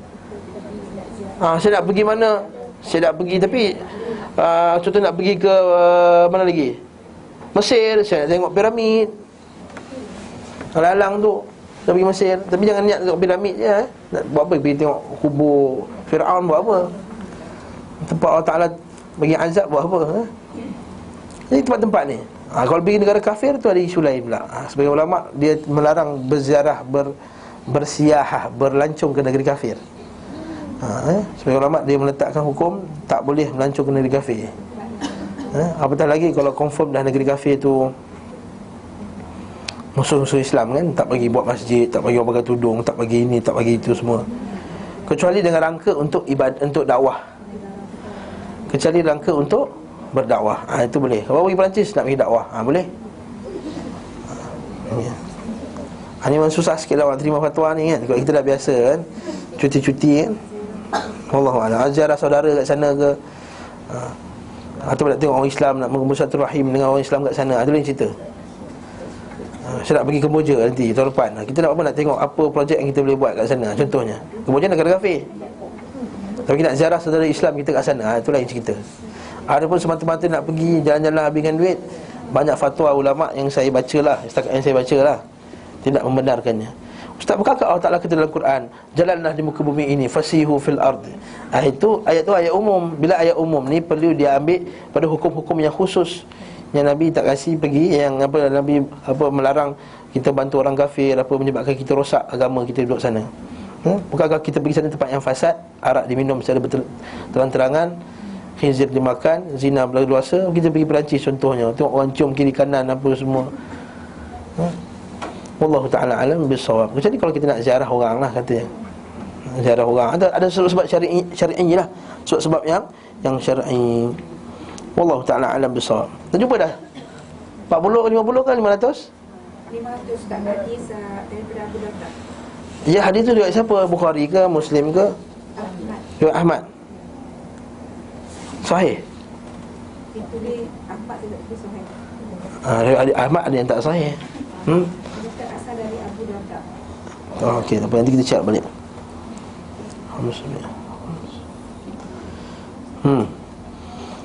Saya nak pergi mana? Saya nak pergi tapi contoh nak pergi ke mana lagi? Mesir, saya nak tengok piramid. Lalang tu nak pergi Mesir, tapi jangan niat tengok piramid je. Nak buat apa? Pergi tengok kubur Firaun buat apa? Tempat Allah Ta'ala bagi azab buat apa? Jadi tempat-tempat ni kalau pergi negara kafir tu ada isu lain pula. Sebagai ulama' dia melarang berziarah, bersiahah, berlancung ke negeri kafir. Sebagai ulama' dia meletakkan hukum tak boleh melancung ke negeri kafir. Apatah lagi kalau confirm dah negeri kafir tu musuh-musuh Islam kan, tak bagi buat masjid, tak bagi orang pakai tudung, tak bagi ini, tak bagi itu semua, kecuali dengan rangka untuk ibadah, untuk dakwah. Kecuali rangka untuk berdakwah, itu boleh. Kalau pergi Perancis nak pergi dakwah, boleh. Ini memang susah sikit lah orang terima fatwa ni kan. Kalau kita dah biasa kan cuti-cuti kan, Wallahualam, ziarah saudara kat sana ke, atau nak tengok orang Islam, nak mengumpul satu rahim dengan orang Islam kat sana, itu lain cerita. Saya nak pergi Kemboja nanti tahun depan, kita nak apa, nak tengok apa projek yang kita boleh buat kat sana. Contohnya Kemboja negara kafir, tapi kita nak ziarah saudara Islam kita kat sana, itu lain cerita. Ada pun semata-mata nak pergi jalan-jalan habiskan duit. Banyak fatwa ulama' yang saya baca lah, setakat yang saya baca lah, tidak membenarkannya. Ustaz, bukankah Allah Ta'ala kata dalam Quran, jalanlah di muka bumi ini, fasihu fil ard. Ayat tu ayat umum. Bila ayat umum ni perlu dia ambil pada hukum-hukum yang khusus yang Nabi tak kasih pergi, yang apa Nabi apa melarang kita bantu orang kafir, apa menyebabkan kita rosak agama kita duduk sana. Bukankah kita pergi sana tempat yang fasad, arak diminum secara terang-terangan, khinzir dimakan, zina berleluasa. Kita pergi Perancis contohnya, tengok orang cium kiri kanan apa semua. Wallahu ta'ala alam bisawab. Jadi kalau kita nak ziarah orang lah katanya, ziarah orang ada sebab syar'i lah, sebab yang syar'i. Wallahu ta'ala alam bisawab. Dah jumpa dah 40 50 kan 500 tak hadis daripada Abu Darda. Ya, hadis tu riwayat siapa? Bukhari ke, Muslim ke? Riwayat Ahmad. Sahih. Itu dia Ahmad tidak sahih. Riwayat Ahmad ada yang tak sahih. Dia asal dari Abu Darda. Okey, apa nanti kita check balik.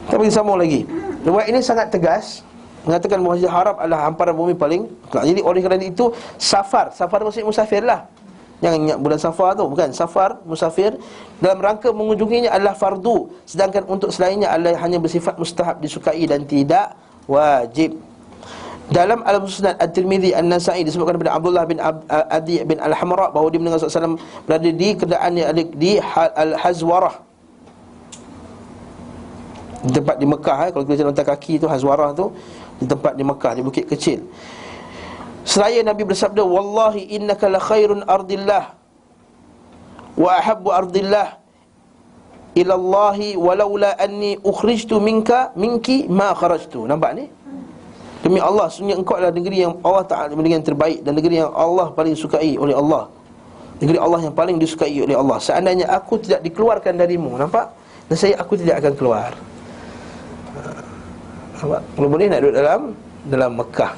Kita pergi sambung lagi. Riwayat ini sangat tegas mengatakan bahawa Masjidil Haram adalah hamparan bumi paling. Jadi oleh kerana itu safar maksudnya musafir lah. Jangan ingat bulan Safar tu, bukan. Safar, musafir dalam rangka mengunjunginya adalah fardu, sedangkan untuk selainnya adalah hanya bersifat mustahab, disukai dan tidak wajib. Dalam Al-Musnad At-Tirmidzi An-Nasa'i disebutkan daripada Abdullah bin Adi bin Al-Hamra bahawa dia mendengar Rasulullah SAW berada di keadaannya di Al-Hazwarah, di tempat di Mekah. Kalau kita jalan kaki tu Hazwarah tu, di tempat di Mekah, di bukit kecil. Seraya Nabi bersabda, wallahi innaka la khairun ardillah wa ahabbu ardillah ila Allahi walaula anni ukhrijtu minki ma kharajtu. Nampak ni? Demi Allah, sesungguhnya engkau adalah negeri yang Allah Ta'ala, negeri yang terbaik dan negeri yang Allah paling sukai oleh Allah, negeri Allah yang paling disukai oleh Allah. Seandainya aku tidak dikeluarkan darimu, nampak? Nescaya aku tidak akan keluar. Nampak? Kalau boleh nak duduk dalam Mekah.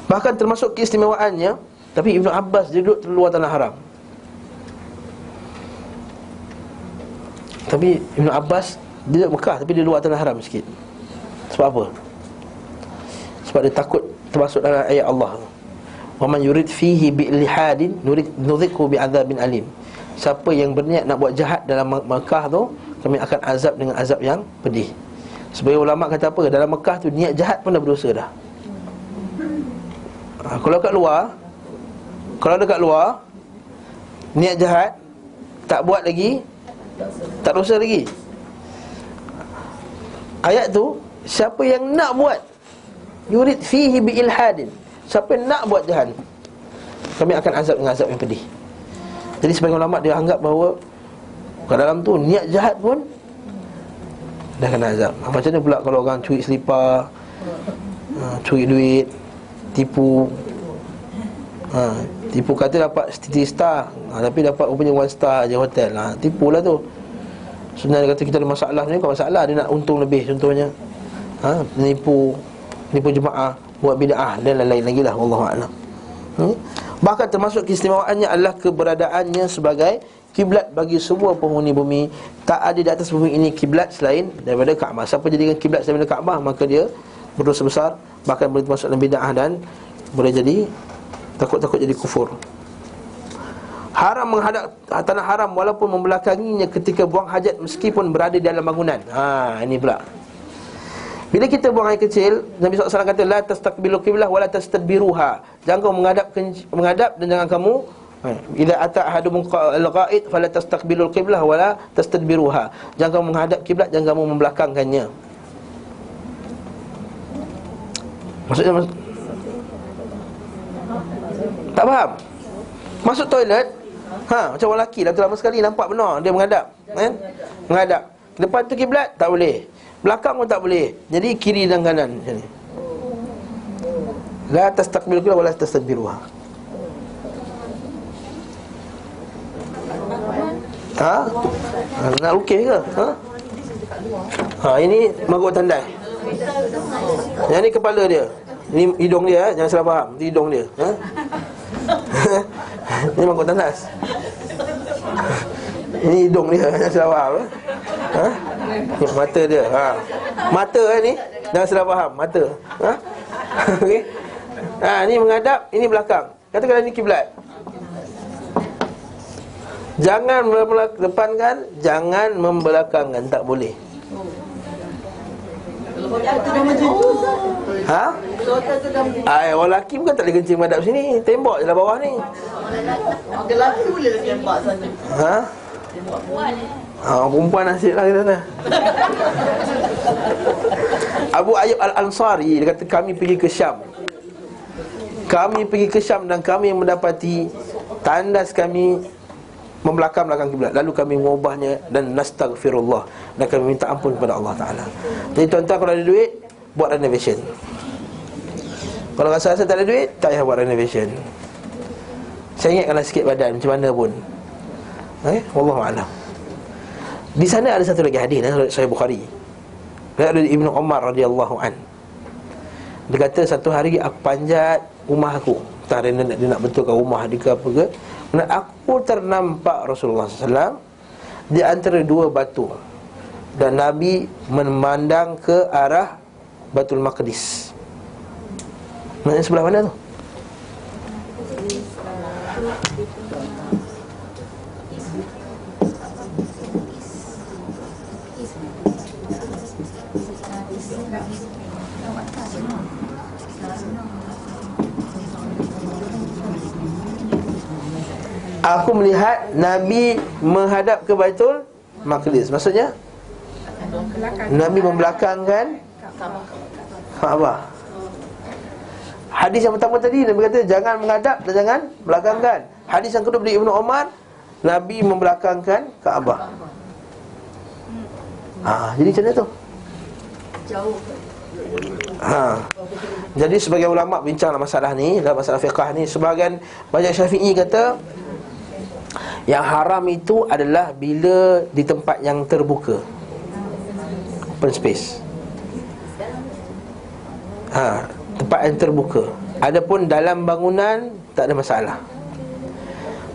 Bahkan termasuk keistimewaannya, tapi Ibn Abbas dia duduk luar tanah haram. Tapi Ibn Abbas dia duduk Mekah, tapi dia luar tanah haram sikit. Sebab apa? Sebab dia takut termasuk dalam ayat Allah, wa man yurid fihi bi'lihadin nudhikhu bi'adzabin alim. Siapa yang berniat nak buat jahat dalam Mekah tu, kami akan azab dengan azab yang pedih. Sebagai ulama kata apa? Dalam Mekah tu niat jahat pun dah berdosa dah. Kalau kat luar Kalau dekat luar, niat jahat, tak buat lagi, tak dosa lagi. Ayat tu, siapa yang nak buat, yurid fihi bi ilhadin, siapa yang nak buat jahat, kami akan azab dengan azab yang pedih. Jadi sebagian ulama dia anggap bahawa kat dalam tu niat jahat pun dah kena azab. Macam mana pula kalau orang curi selipar, curi duit, tipu, tipu kata dapat City Star, tapi dapat rupanya 1 star je hotel. Tipulah tu. Sebenarnya kata kita ada masalah ni, bukan masalah, dia nak untung lebih contohnya. Nipu jemaah, buat bid'ah dan lain-lain lagi lah, wallahu a'lam. Bahkan termasuk keistimewaannya adalah keberadaannya sebagai kiblat bagi semua penghuni bumi. Tak ada di atas bumi ini kiblat selain daripada Kaabah. Siapa jadikan kiblat selain daripada Kaabah, maka dia berdosa besar, bahkan boleh termasuk dalam bid'ah dan boleh jadi takut-takut jadi kufur. Haram menghadap tanah haram walaupun membelakanginya ketika buang hajat meskipun berada di dalam bangunan. Ini pula. Bila kita buang air kecil, Nabi SAW kata la tastaqbilu qiblah wala tastadbiruha. Jangan kamu menghadap dan jangan kamu idza ata ahadum al-qa'id fala tastaqbilul qiblah wala tastadbiruha. Jangan kamu menghadap kiblat, jangan kamu membelakangkannya. Maksudnya tak faham. Masuk toilet, macam orang lelaki dah tu lama sekali nampak benar dia menghadap, kan? Menghadap. Depan tu kiblat tak boleh, belakang pun tak boleh. Jadi kiri dan kanan macam ni. La tastaqbilu qiblah wala tastadbiruha. Nak okey ke? Ini mangkuk tandai. Yang ni kepala dia. Ini hidung dia, jangan salah faham. Itu hidung dia. Ini mangkuk tandas. Ini hidung dia, jangan salah faham. Mata dia. Mata ni, jangan salah faham. Mata. Okey. Ni menghadap, ini belakang. Katakanlah ini kiblat. Jangan depankan, jangan membelakangkan, tak boleh. Orang lelaki bukan tak boleh kencing menghadap sini. Tembok je lah bawah ni. Orang lelaki boleh lah tembak sana. Perempuan nasib lah kita kata. Abu Ayyub Al-Ansari, dia kata kami pergi ke Syam. Kami pergi ke Syam dan kami mendapati tandas kami membelakang kiblat. Lalu kami mengubahnya dan nastaghfirullah, dan kami minta ampun kepada Allah Ta'ala. Jadi tuan-tuan, kalau ada duit, buat renovation. Kalau rasa tak ada duit, tak payah buat renovation. Saya ingatkanlah sikit badan macam mana pun. Wallahu a'lam. Di sana ada satu lagi hadis dalam Sahih Bukhari. Dari Ibnu Umar radhiyallahu an. Dia kata satu hari aku panjat rumah aku. Tak ada dia nak betulkan rumah dia ke apa ke. Dan aku ternampak Rasulullah SAW di antara dua batu, dan Nabi memandang ke arah Baitul Maqdis. Maksudnya sebelah mana tu? Aku melihat Nabi menghadap ke Baitul Maqdis. Maksudnya Nabi membelakangkan Kaabah. Hadis yang pertama tadi Nabi kata jangan menghadap dan jangan belakangkan. Hadis yang kedua dari Ibnu Umar, Nabi membelakangkan Kaabah. Jadi macam mana tu? Jauh. Jadi sebagai ulama bincanglah masalah ni, dalam masalah fiqh ni. Sebahagian banyak Syafi'i kata yang haram itu adalah bila di tempat yang terbuka, open space. Tempat yang terbuka. Adapun dalam bangunan tak ada masalah.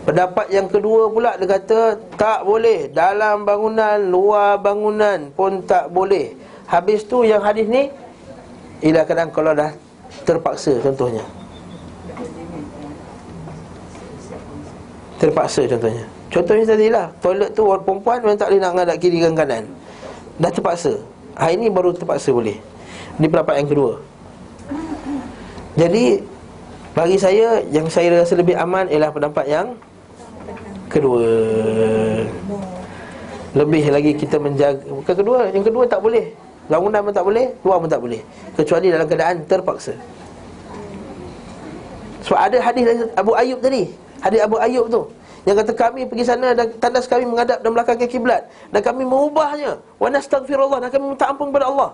Pendapat yang kedua pula dia kata tak boleh, dalam bangunan, luar bangunan pun tak boleh. Habis tu yang hadis ni ialah kadang kalau dah terpaksa, contohnya Contohnya tadilah toilet tu orang perempuan memang tak boleh nak ngadap kiri dan kanan. Dah terpaksa. Hari ni baru terpaksa boleh. Ini pendapat yang kedua. Jadi Bagi saya, yang saya rasa lebih aman ialah pendapat yang kedua. Lebih lagi kita menjaga. Bukan kedua, yang kedua tak boleh. Bangunan pun tak boleh, luar pun tak boleh, kecuali dalam keadaan terpaksa. Sebab ada hadis Abu Ayyub tadi. Hadis Abu Ayyub tu yang kata kami pergi sana dan tandas kami menghadap dan belakang ke kiblat, dan kami mengubahnya, wa nastaghfirullah, dan kami minta ampun kepada Allah.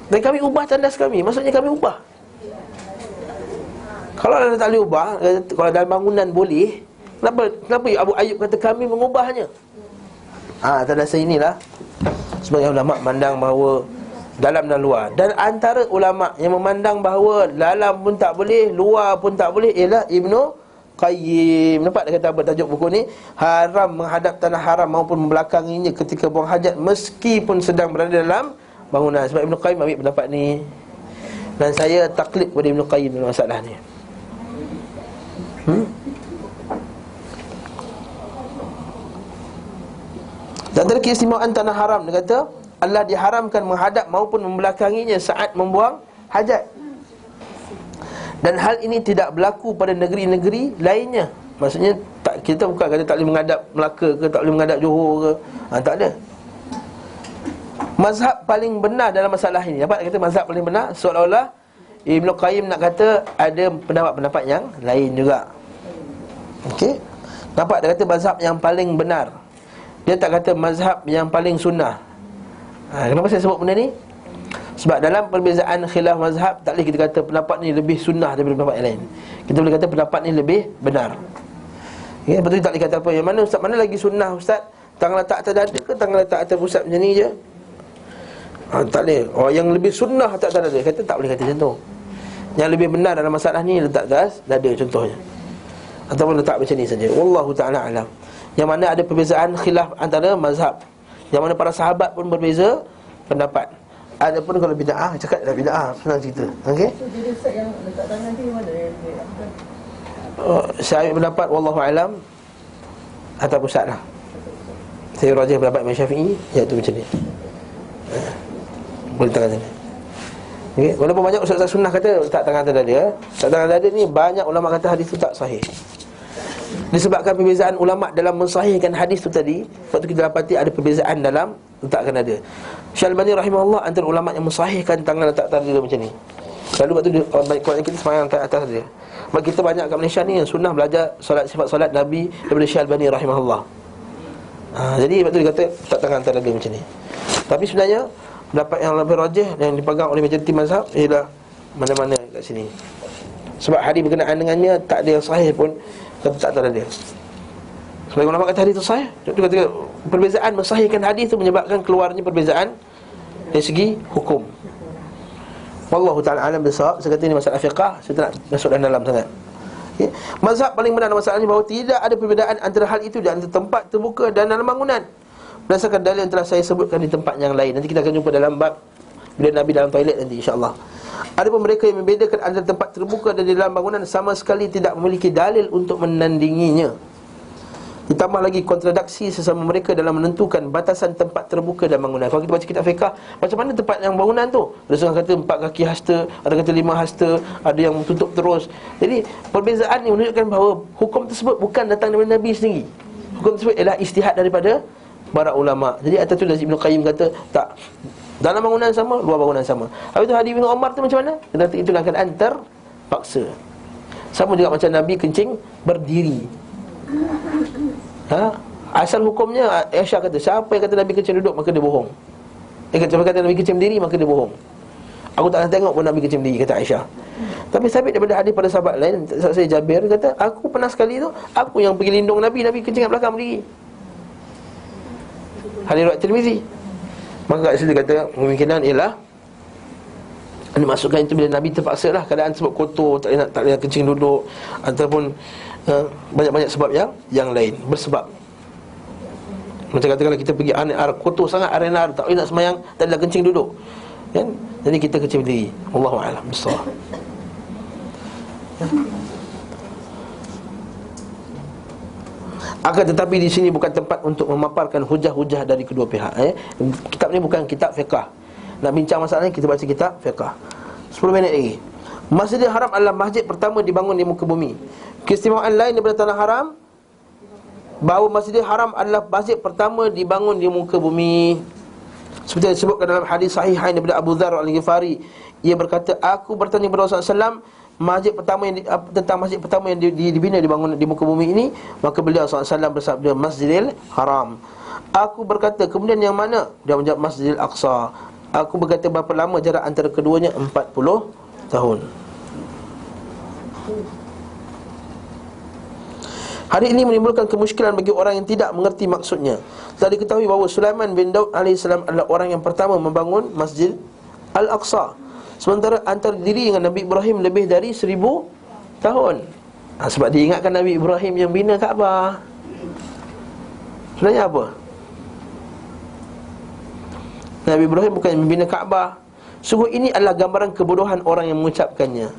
Dan kami ubah tandas kami, maksudnya kami ubah. Kalau anda tak boleh ubah, kalau dalam bangunan boleh, kenapa Abu Ayyub kata kami mengubahnya? Tandas inilah sebagai ulama memandang bahawa dalam dan luar. Dan antara ulama yang memandang bahawa dalam pun tak boleh, luar pun tak boleh ialah Ibnu Qayyim. Nampak dia kata apa tajuk buku ni? Haram menghadap tanah haram maupun membelakanginya ketika buang hajat meskipun sedang berada dalam bangunan. Sebab Ibnu Qayyim ambil pendapat ni, dan saya taklid kepada Ibnu Qayyim dalam masalah ni. Dan antara keistimewaan tanah haram, dia kata Allah diharamkan menghadap maupun membelakanginya saat membuang hajat. Dan hal ini tidak berlaku pada negeri-negeri lainnya. Maksudnya kita bukan kata tak boleh menghadap Melaka ke, tak boleh menghadap Johor ke. Tak ada. Mazhab paling benar dalam masalah ini, dapat kata mazhab paling benar, seolah-olah Ibnu Qayyim nak kata ada pendapat-pendapat yang lain juga. Okey. Nampak dia kata mazhab yang paling benar. Dia tak kata mazhab yang paling sunnah. Kenapa saya sebut benda ni? Sebab dalam perbezaan khilaf mazhab, tak boleh kita kata pendapat ni lebih sunnah daripada pendapat yang lain. Kita boleh kata pendapat ni lebih benar. Ya, betul, tak boleh kata apa. Yang mana ustaz, mana lagi sunnah ustaz? Tangan letak atas dada ke tangan letak atas pusat macam ni je? Tak boleh. Yang lebih sunnah letak atas dada. Kata tak boleh kata macam tu. Yang lebih benar dalam masalah ni letak atas dada contohnya. Ataupun letak macam ni saja. Wallahu ta'ala alam. Yang mana ada perbezaan khilaf antara mazhab, yang mana para sahabat pun berbeza pendapat. Adapun kalau bid'ah, cakap dah bid'ah, senang cerita. Okey? So jadi ustaz yang letak tangan ni mana yang saya ambil pendapat wallahu alam atas pusat lah. Saya rajih pendapat Imam Syafi'i, iaitu macam ni. Boleh tangan sini. Okey, walaupun banyak ustaz-ustaz sunnah kata letak tangan atas dada. Letak tangan dada ni banyak ulama kata hadis tu tak sahih. Disebabkan perbezaan ulama dalam mensahihkan hadis tu tadi, sebab tu kita dapati ada perbezaan dalam letakkan dada. Syalbani rahimahullah antara ulama yang mensahihkan tangan letak atas dada macam ni. Lalu waktu baik kuatnya kita semayang atas dia. Sebab kita banyak kat Malaysia ni yang sunnah belajar solat, sifat solat Nabi daripada Syalbani rahimahullah. Jadi waktu dia kata letak tangan atas dada macam ni. Tapi sebenarnya pendapat yang lebih rajih yang dipegang oleh majoriti mazhab ialah mana-mana kat sini. Sebab hadis berkenaan dengannya tak ada yang sahih pun kata tak atas dada. Sebagai ulama kata hadis tu sahih. Dia kata perbezaan mensahihkan hadis tu menyebabkan keluarnya perbezaan dari segi hukum. Wallahu ta'ala alam bisawab. Saya kata ini masalah fiqah, saya tak nak masuk dalam sangat. Okay. Mazhab paling benar dalam masalah ini bahawa tidak ada perbezaan antara hal itu di antara tempat terbuka dan dalam bangunan, berdasarkan dalil yang telah saya sebutkan di tempat yang lain. Nanti kita akan jumpa dalam bab bila Nabi dalam toilet nanti insya-Allah. Adapun mereka yang membedakan antara tempat terbuka dan di dalam bangunan sama sekali tidak memiliki dalil untuk menandinginya. Ditambah lagi kontradiksi sesama mereka dalam menentukan batasan tempat terbuka dan bangunan. Kalau kita baca kitab fiqah, macam mana tempat yang bangunan tu? Ada seorang kata 4 kaki hasta, ada kata 5 hasta, ada yang tutup terus. Jadi perbezaan ini menunjukkan bahawa hukum tersebut bukan datang daripada Nabi sendiri. Hukum tersebut ialah ijtihad daripada para ulama. Jadi atas tu Ibnu Qayyim kata tak, dalam bangunan sama, luar bangunan sama. Habis tu hadis Ibnu Umar tu macam mana? Dia kata itu dalam keadaan terpaksa. Sama juga macam Nabi kencing berdiri. Asal hukumnya Aisyah kata siapa yang kata Nabi kencing duduk maka dia bohong. Siapa kata Nabi kencing berdiri maka dia bohong. Aku tak nak tengok pun Nabi kencing berdiri, kata Aisyah. Tapi sabit daripada hadis pada sahabat lain, saya Jabir kata aku pernah sekali tu aku yang pergi lindung Nabi kencing kat belakang berdiri. Hadis riwayat Tirmizi. Maka kat situ kata kemungkinan ialah ini masukkan itu bila Nabi terpaksa lah, keadaan sebab kotor, tak boleh kencing duduk, ataupun banyak-banyak sebab yang lain bersebab. Macam katakanlah kita pergi air kotor sangat, arena tak boleh nak semayang, tak boleh kencing duduk kan? Jadi kita kencing berdiri. Wallahu a'lam bissawab. Akan tetapi di sini bukan tempat untuk memaparkan hujah-hujah dari kedua pihak. Kitab ni bukan kitab fiqah. Nak bincang masalah ni kita baca kitab fiqah. 10 minit lagi. Masjidil Haram adalah masjid pertama dibangun di muka bumi. Keistimewaan lain daripada tanah haram, bahawa Masjidil Haram adalah masjid pertama dibangun di muka bumi. Seperti yang disebutkan dalam hadis sahihain daripada Abu Dzar Al-Ghifari, ia berkata, aku bertanya kepada Rasulullah SAW masjid pertama yang tentang masjid pertama yang dibina dibangun di muka bumi ini, maka beliau SAW bersabda, Masjidil Haram. Aku berkata, kemudian yang mana? Dia menjawab, Masjidil Aqsa. Aku berkata, berapa lama jarak antara keduanya? 40 tahun. Hari ini menimbulkan kemusykilan bagi orang yang tidak mengerti maksudnya. Telah diketahui bahawa Sulaiman bin Daud AS adalah orang yang pertama membangun Masjid Al-Aqsa, sementara antara diri dengan Nabi Ibrahim lebih dari 1000 tahun. Sebab dia ingatkan Nabi Ibrahim yang bina Kaabah. Sebenarnya apa? Nabi Ibrahim bukan yang membina Kaabah. Sungguh ini adalah gambaran kebodohan orang yang mengucapkannya.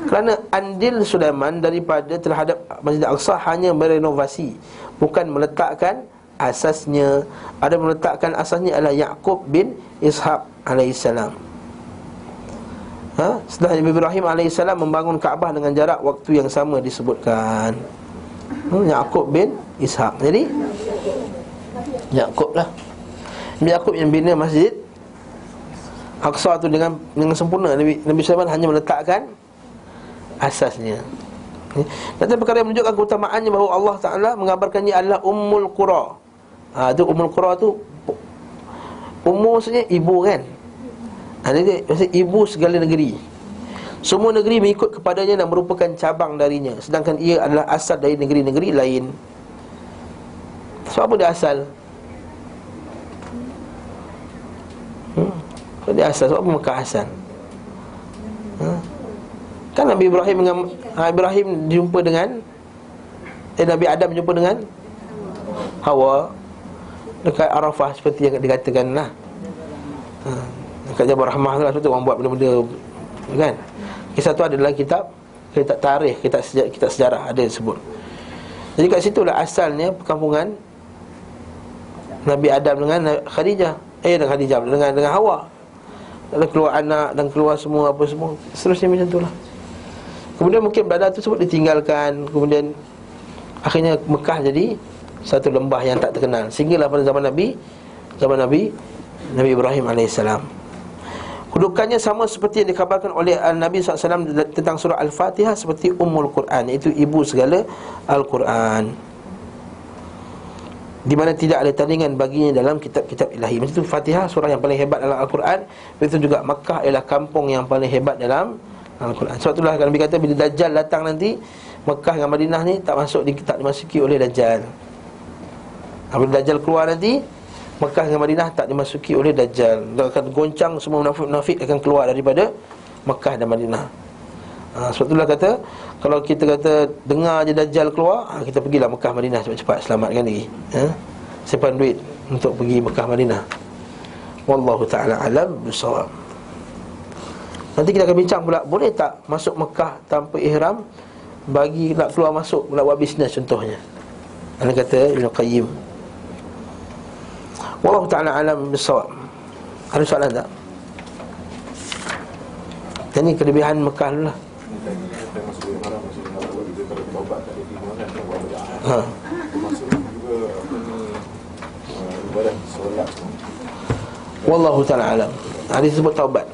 Kerana andil Sulaiman daripada terhadap Masjid Al-Aqsa hanya merenovasi, bukan meletakkan asasnya. Ada meletakkan asasnya adalah Yaqub bin Ishaq alaihissalam. Setelah Nabi Ibrahim alaihissalam membangun Kaabah dengan jarak waktu yang sama disebutkan. Yaqub bin Ishaq. Jadi Yaqub lah, Yaqub yang bina Masjid Aqsa tu dengan sempurna. Nabi Sulaiman hanya meletakkan asasnya. Dan perkara yang menunjukkan keutamaannya bahawa Allah Ta'ala mengabarkannya adalah Ummul Qura. Itu Ummul Qura tu, Ummu maksudnya ibu kan. Jadi maksudnya ibu segala negeri. Semua negeri mengikut kepadanya dan merupakan cabang darinya, sedangkan ia adalah asal dari negeri-negeri lain. Sebab apa dia asal? Dia asal, sebab apa Mekah asal? Kan Nabi Ibrahim Ibrahim jumpa dengan Nabi Adam jumpa dengan Hawa dekat Arafah, seperti yang dikatakan lah. Dekat Jabal Rahmah tu lah, seperti orang buat benda-benda kan. Kisah tu ada dalam kitab tarikh, kitab sejarah ada disebut. Jadi kat situlah asalnya perkampungan Nabi Adam dengan Khadijah. Dengan Hawa. Dan keluar anak dan keluar semua apa semua. Seterusnya macam itulah. Kemudian mungkin badar tersebut ditinggalkan. Kemudian akhirnya Mekah jadi satu lembah yang tak terkenal. Sehinggalah pada zaman Nabi Ibrahim AS. Kedudukannya sama seperti yang dikabarkan oleh Nabi SAW tentang surah Al-Fatihah, seperti Ummul Quran, iaitu ibu segala Al-Quran, di mana tidak ada tandingan baginya dalam kitab-kitab ilahi. Macam itu Fatihah, surah yang paling hebat dalam Al-Quran. Begitu juga Makkah ialah kampung yang paling hebat dalam Al-Quran. Sebab itulah Nabi kata bila Dajjal datang nanti, Makkah dengan Madinah ni tak dimasuki oleh Dajjal. Apabila Dajjal keluar nanti, Makkah dengan Madinah tak dimasuki oleh Dajjal. Dia akan goncang, semua munafik akan keluar daripada Makkah dan Madinah. Sebab itulah kata, kalau kita kata dengar je Dajjal keluar, kita pergilah Makkah Madinah cepat-cepat, selamatkan diri. Simpan duit untuk pergi Makkah Madinah. Wallahu ta'ala alam bisawab. Nanti kita akan bincang pula, boleh tak masuk Makkah tanpa ihram, bagi nak keluar masuk, nak buat bisnes contohnya. Ana kata Ibn Qayyim. Wallahu ta'ala alam bisawab. Ada soalan tak? Ini kelebihan Mekah dulu lah. Wallahu ta'ala alam. Hadis sebut taubat.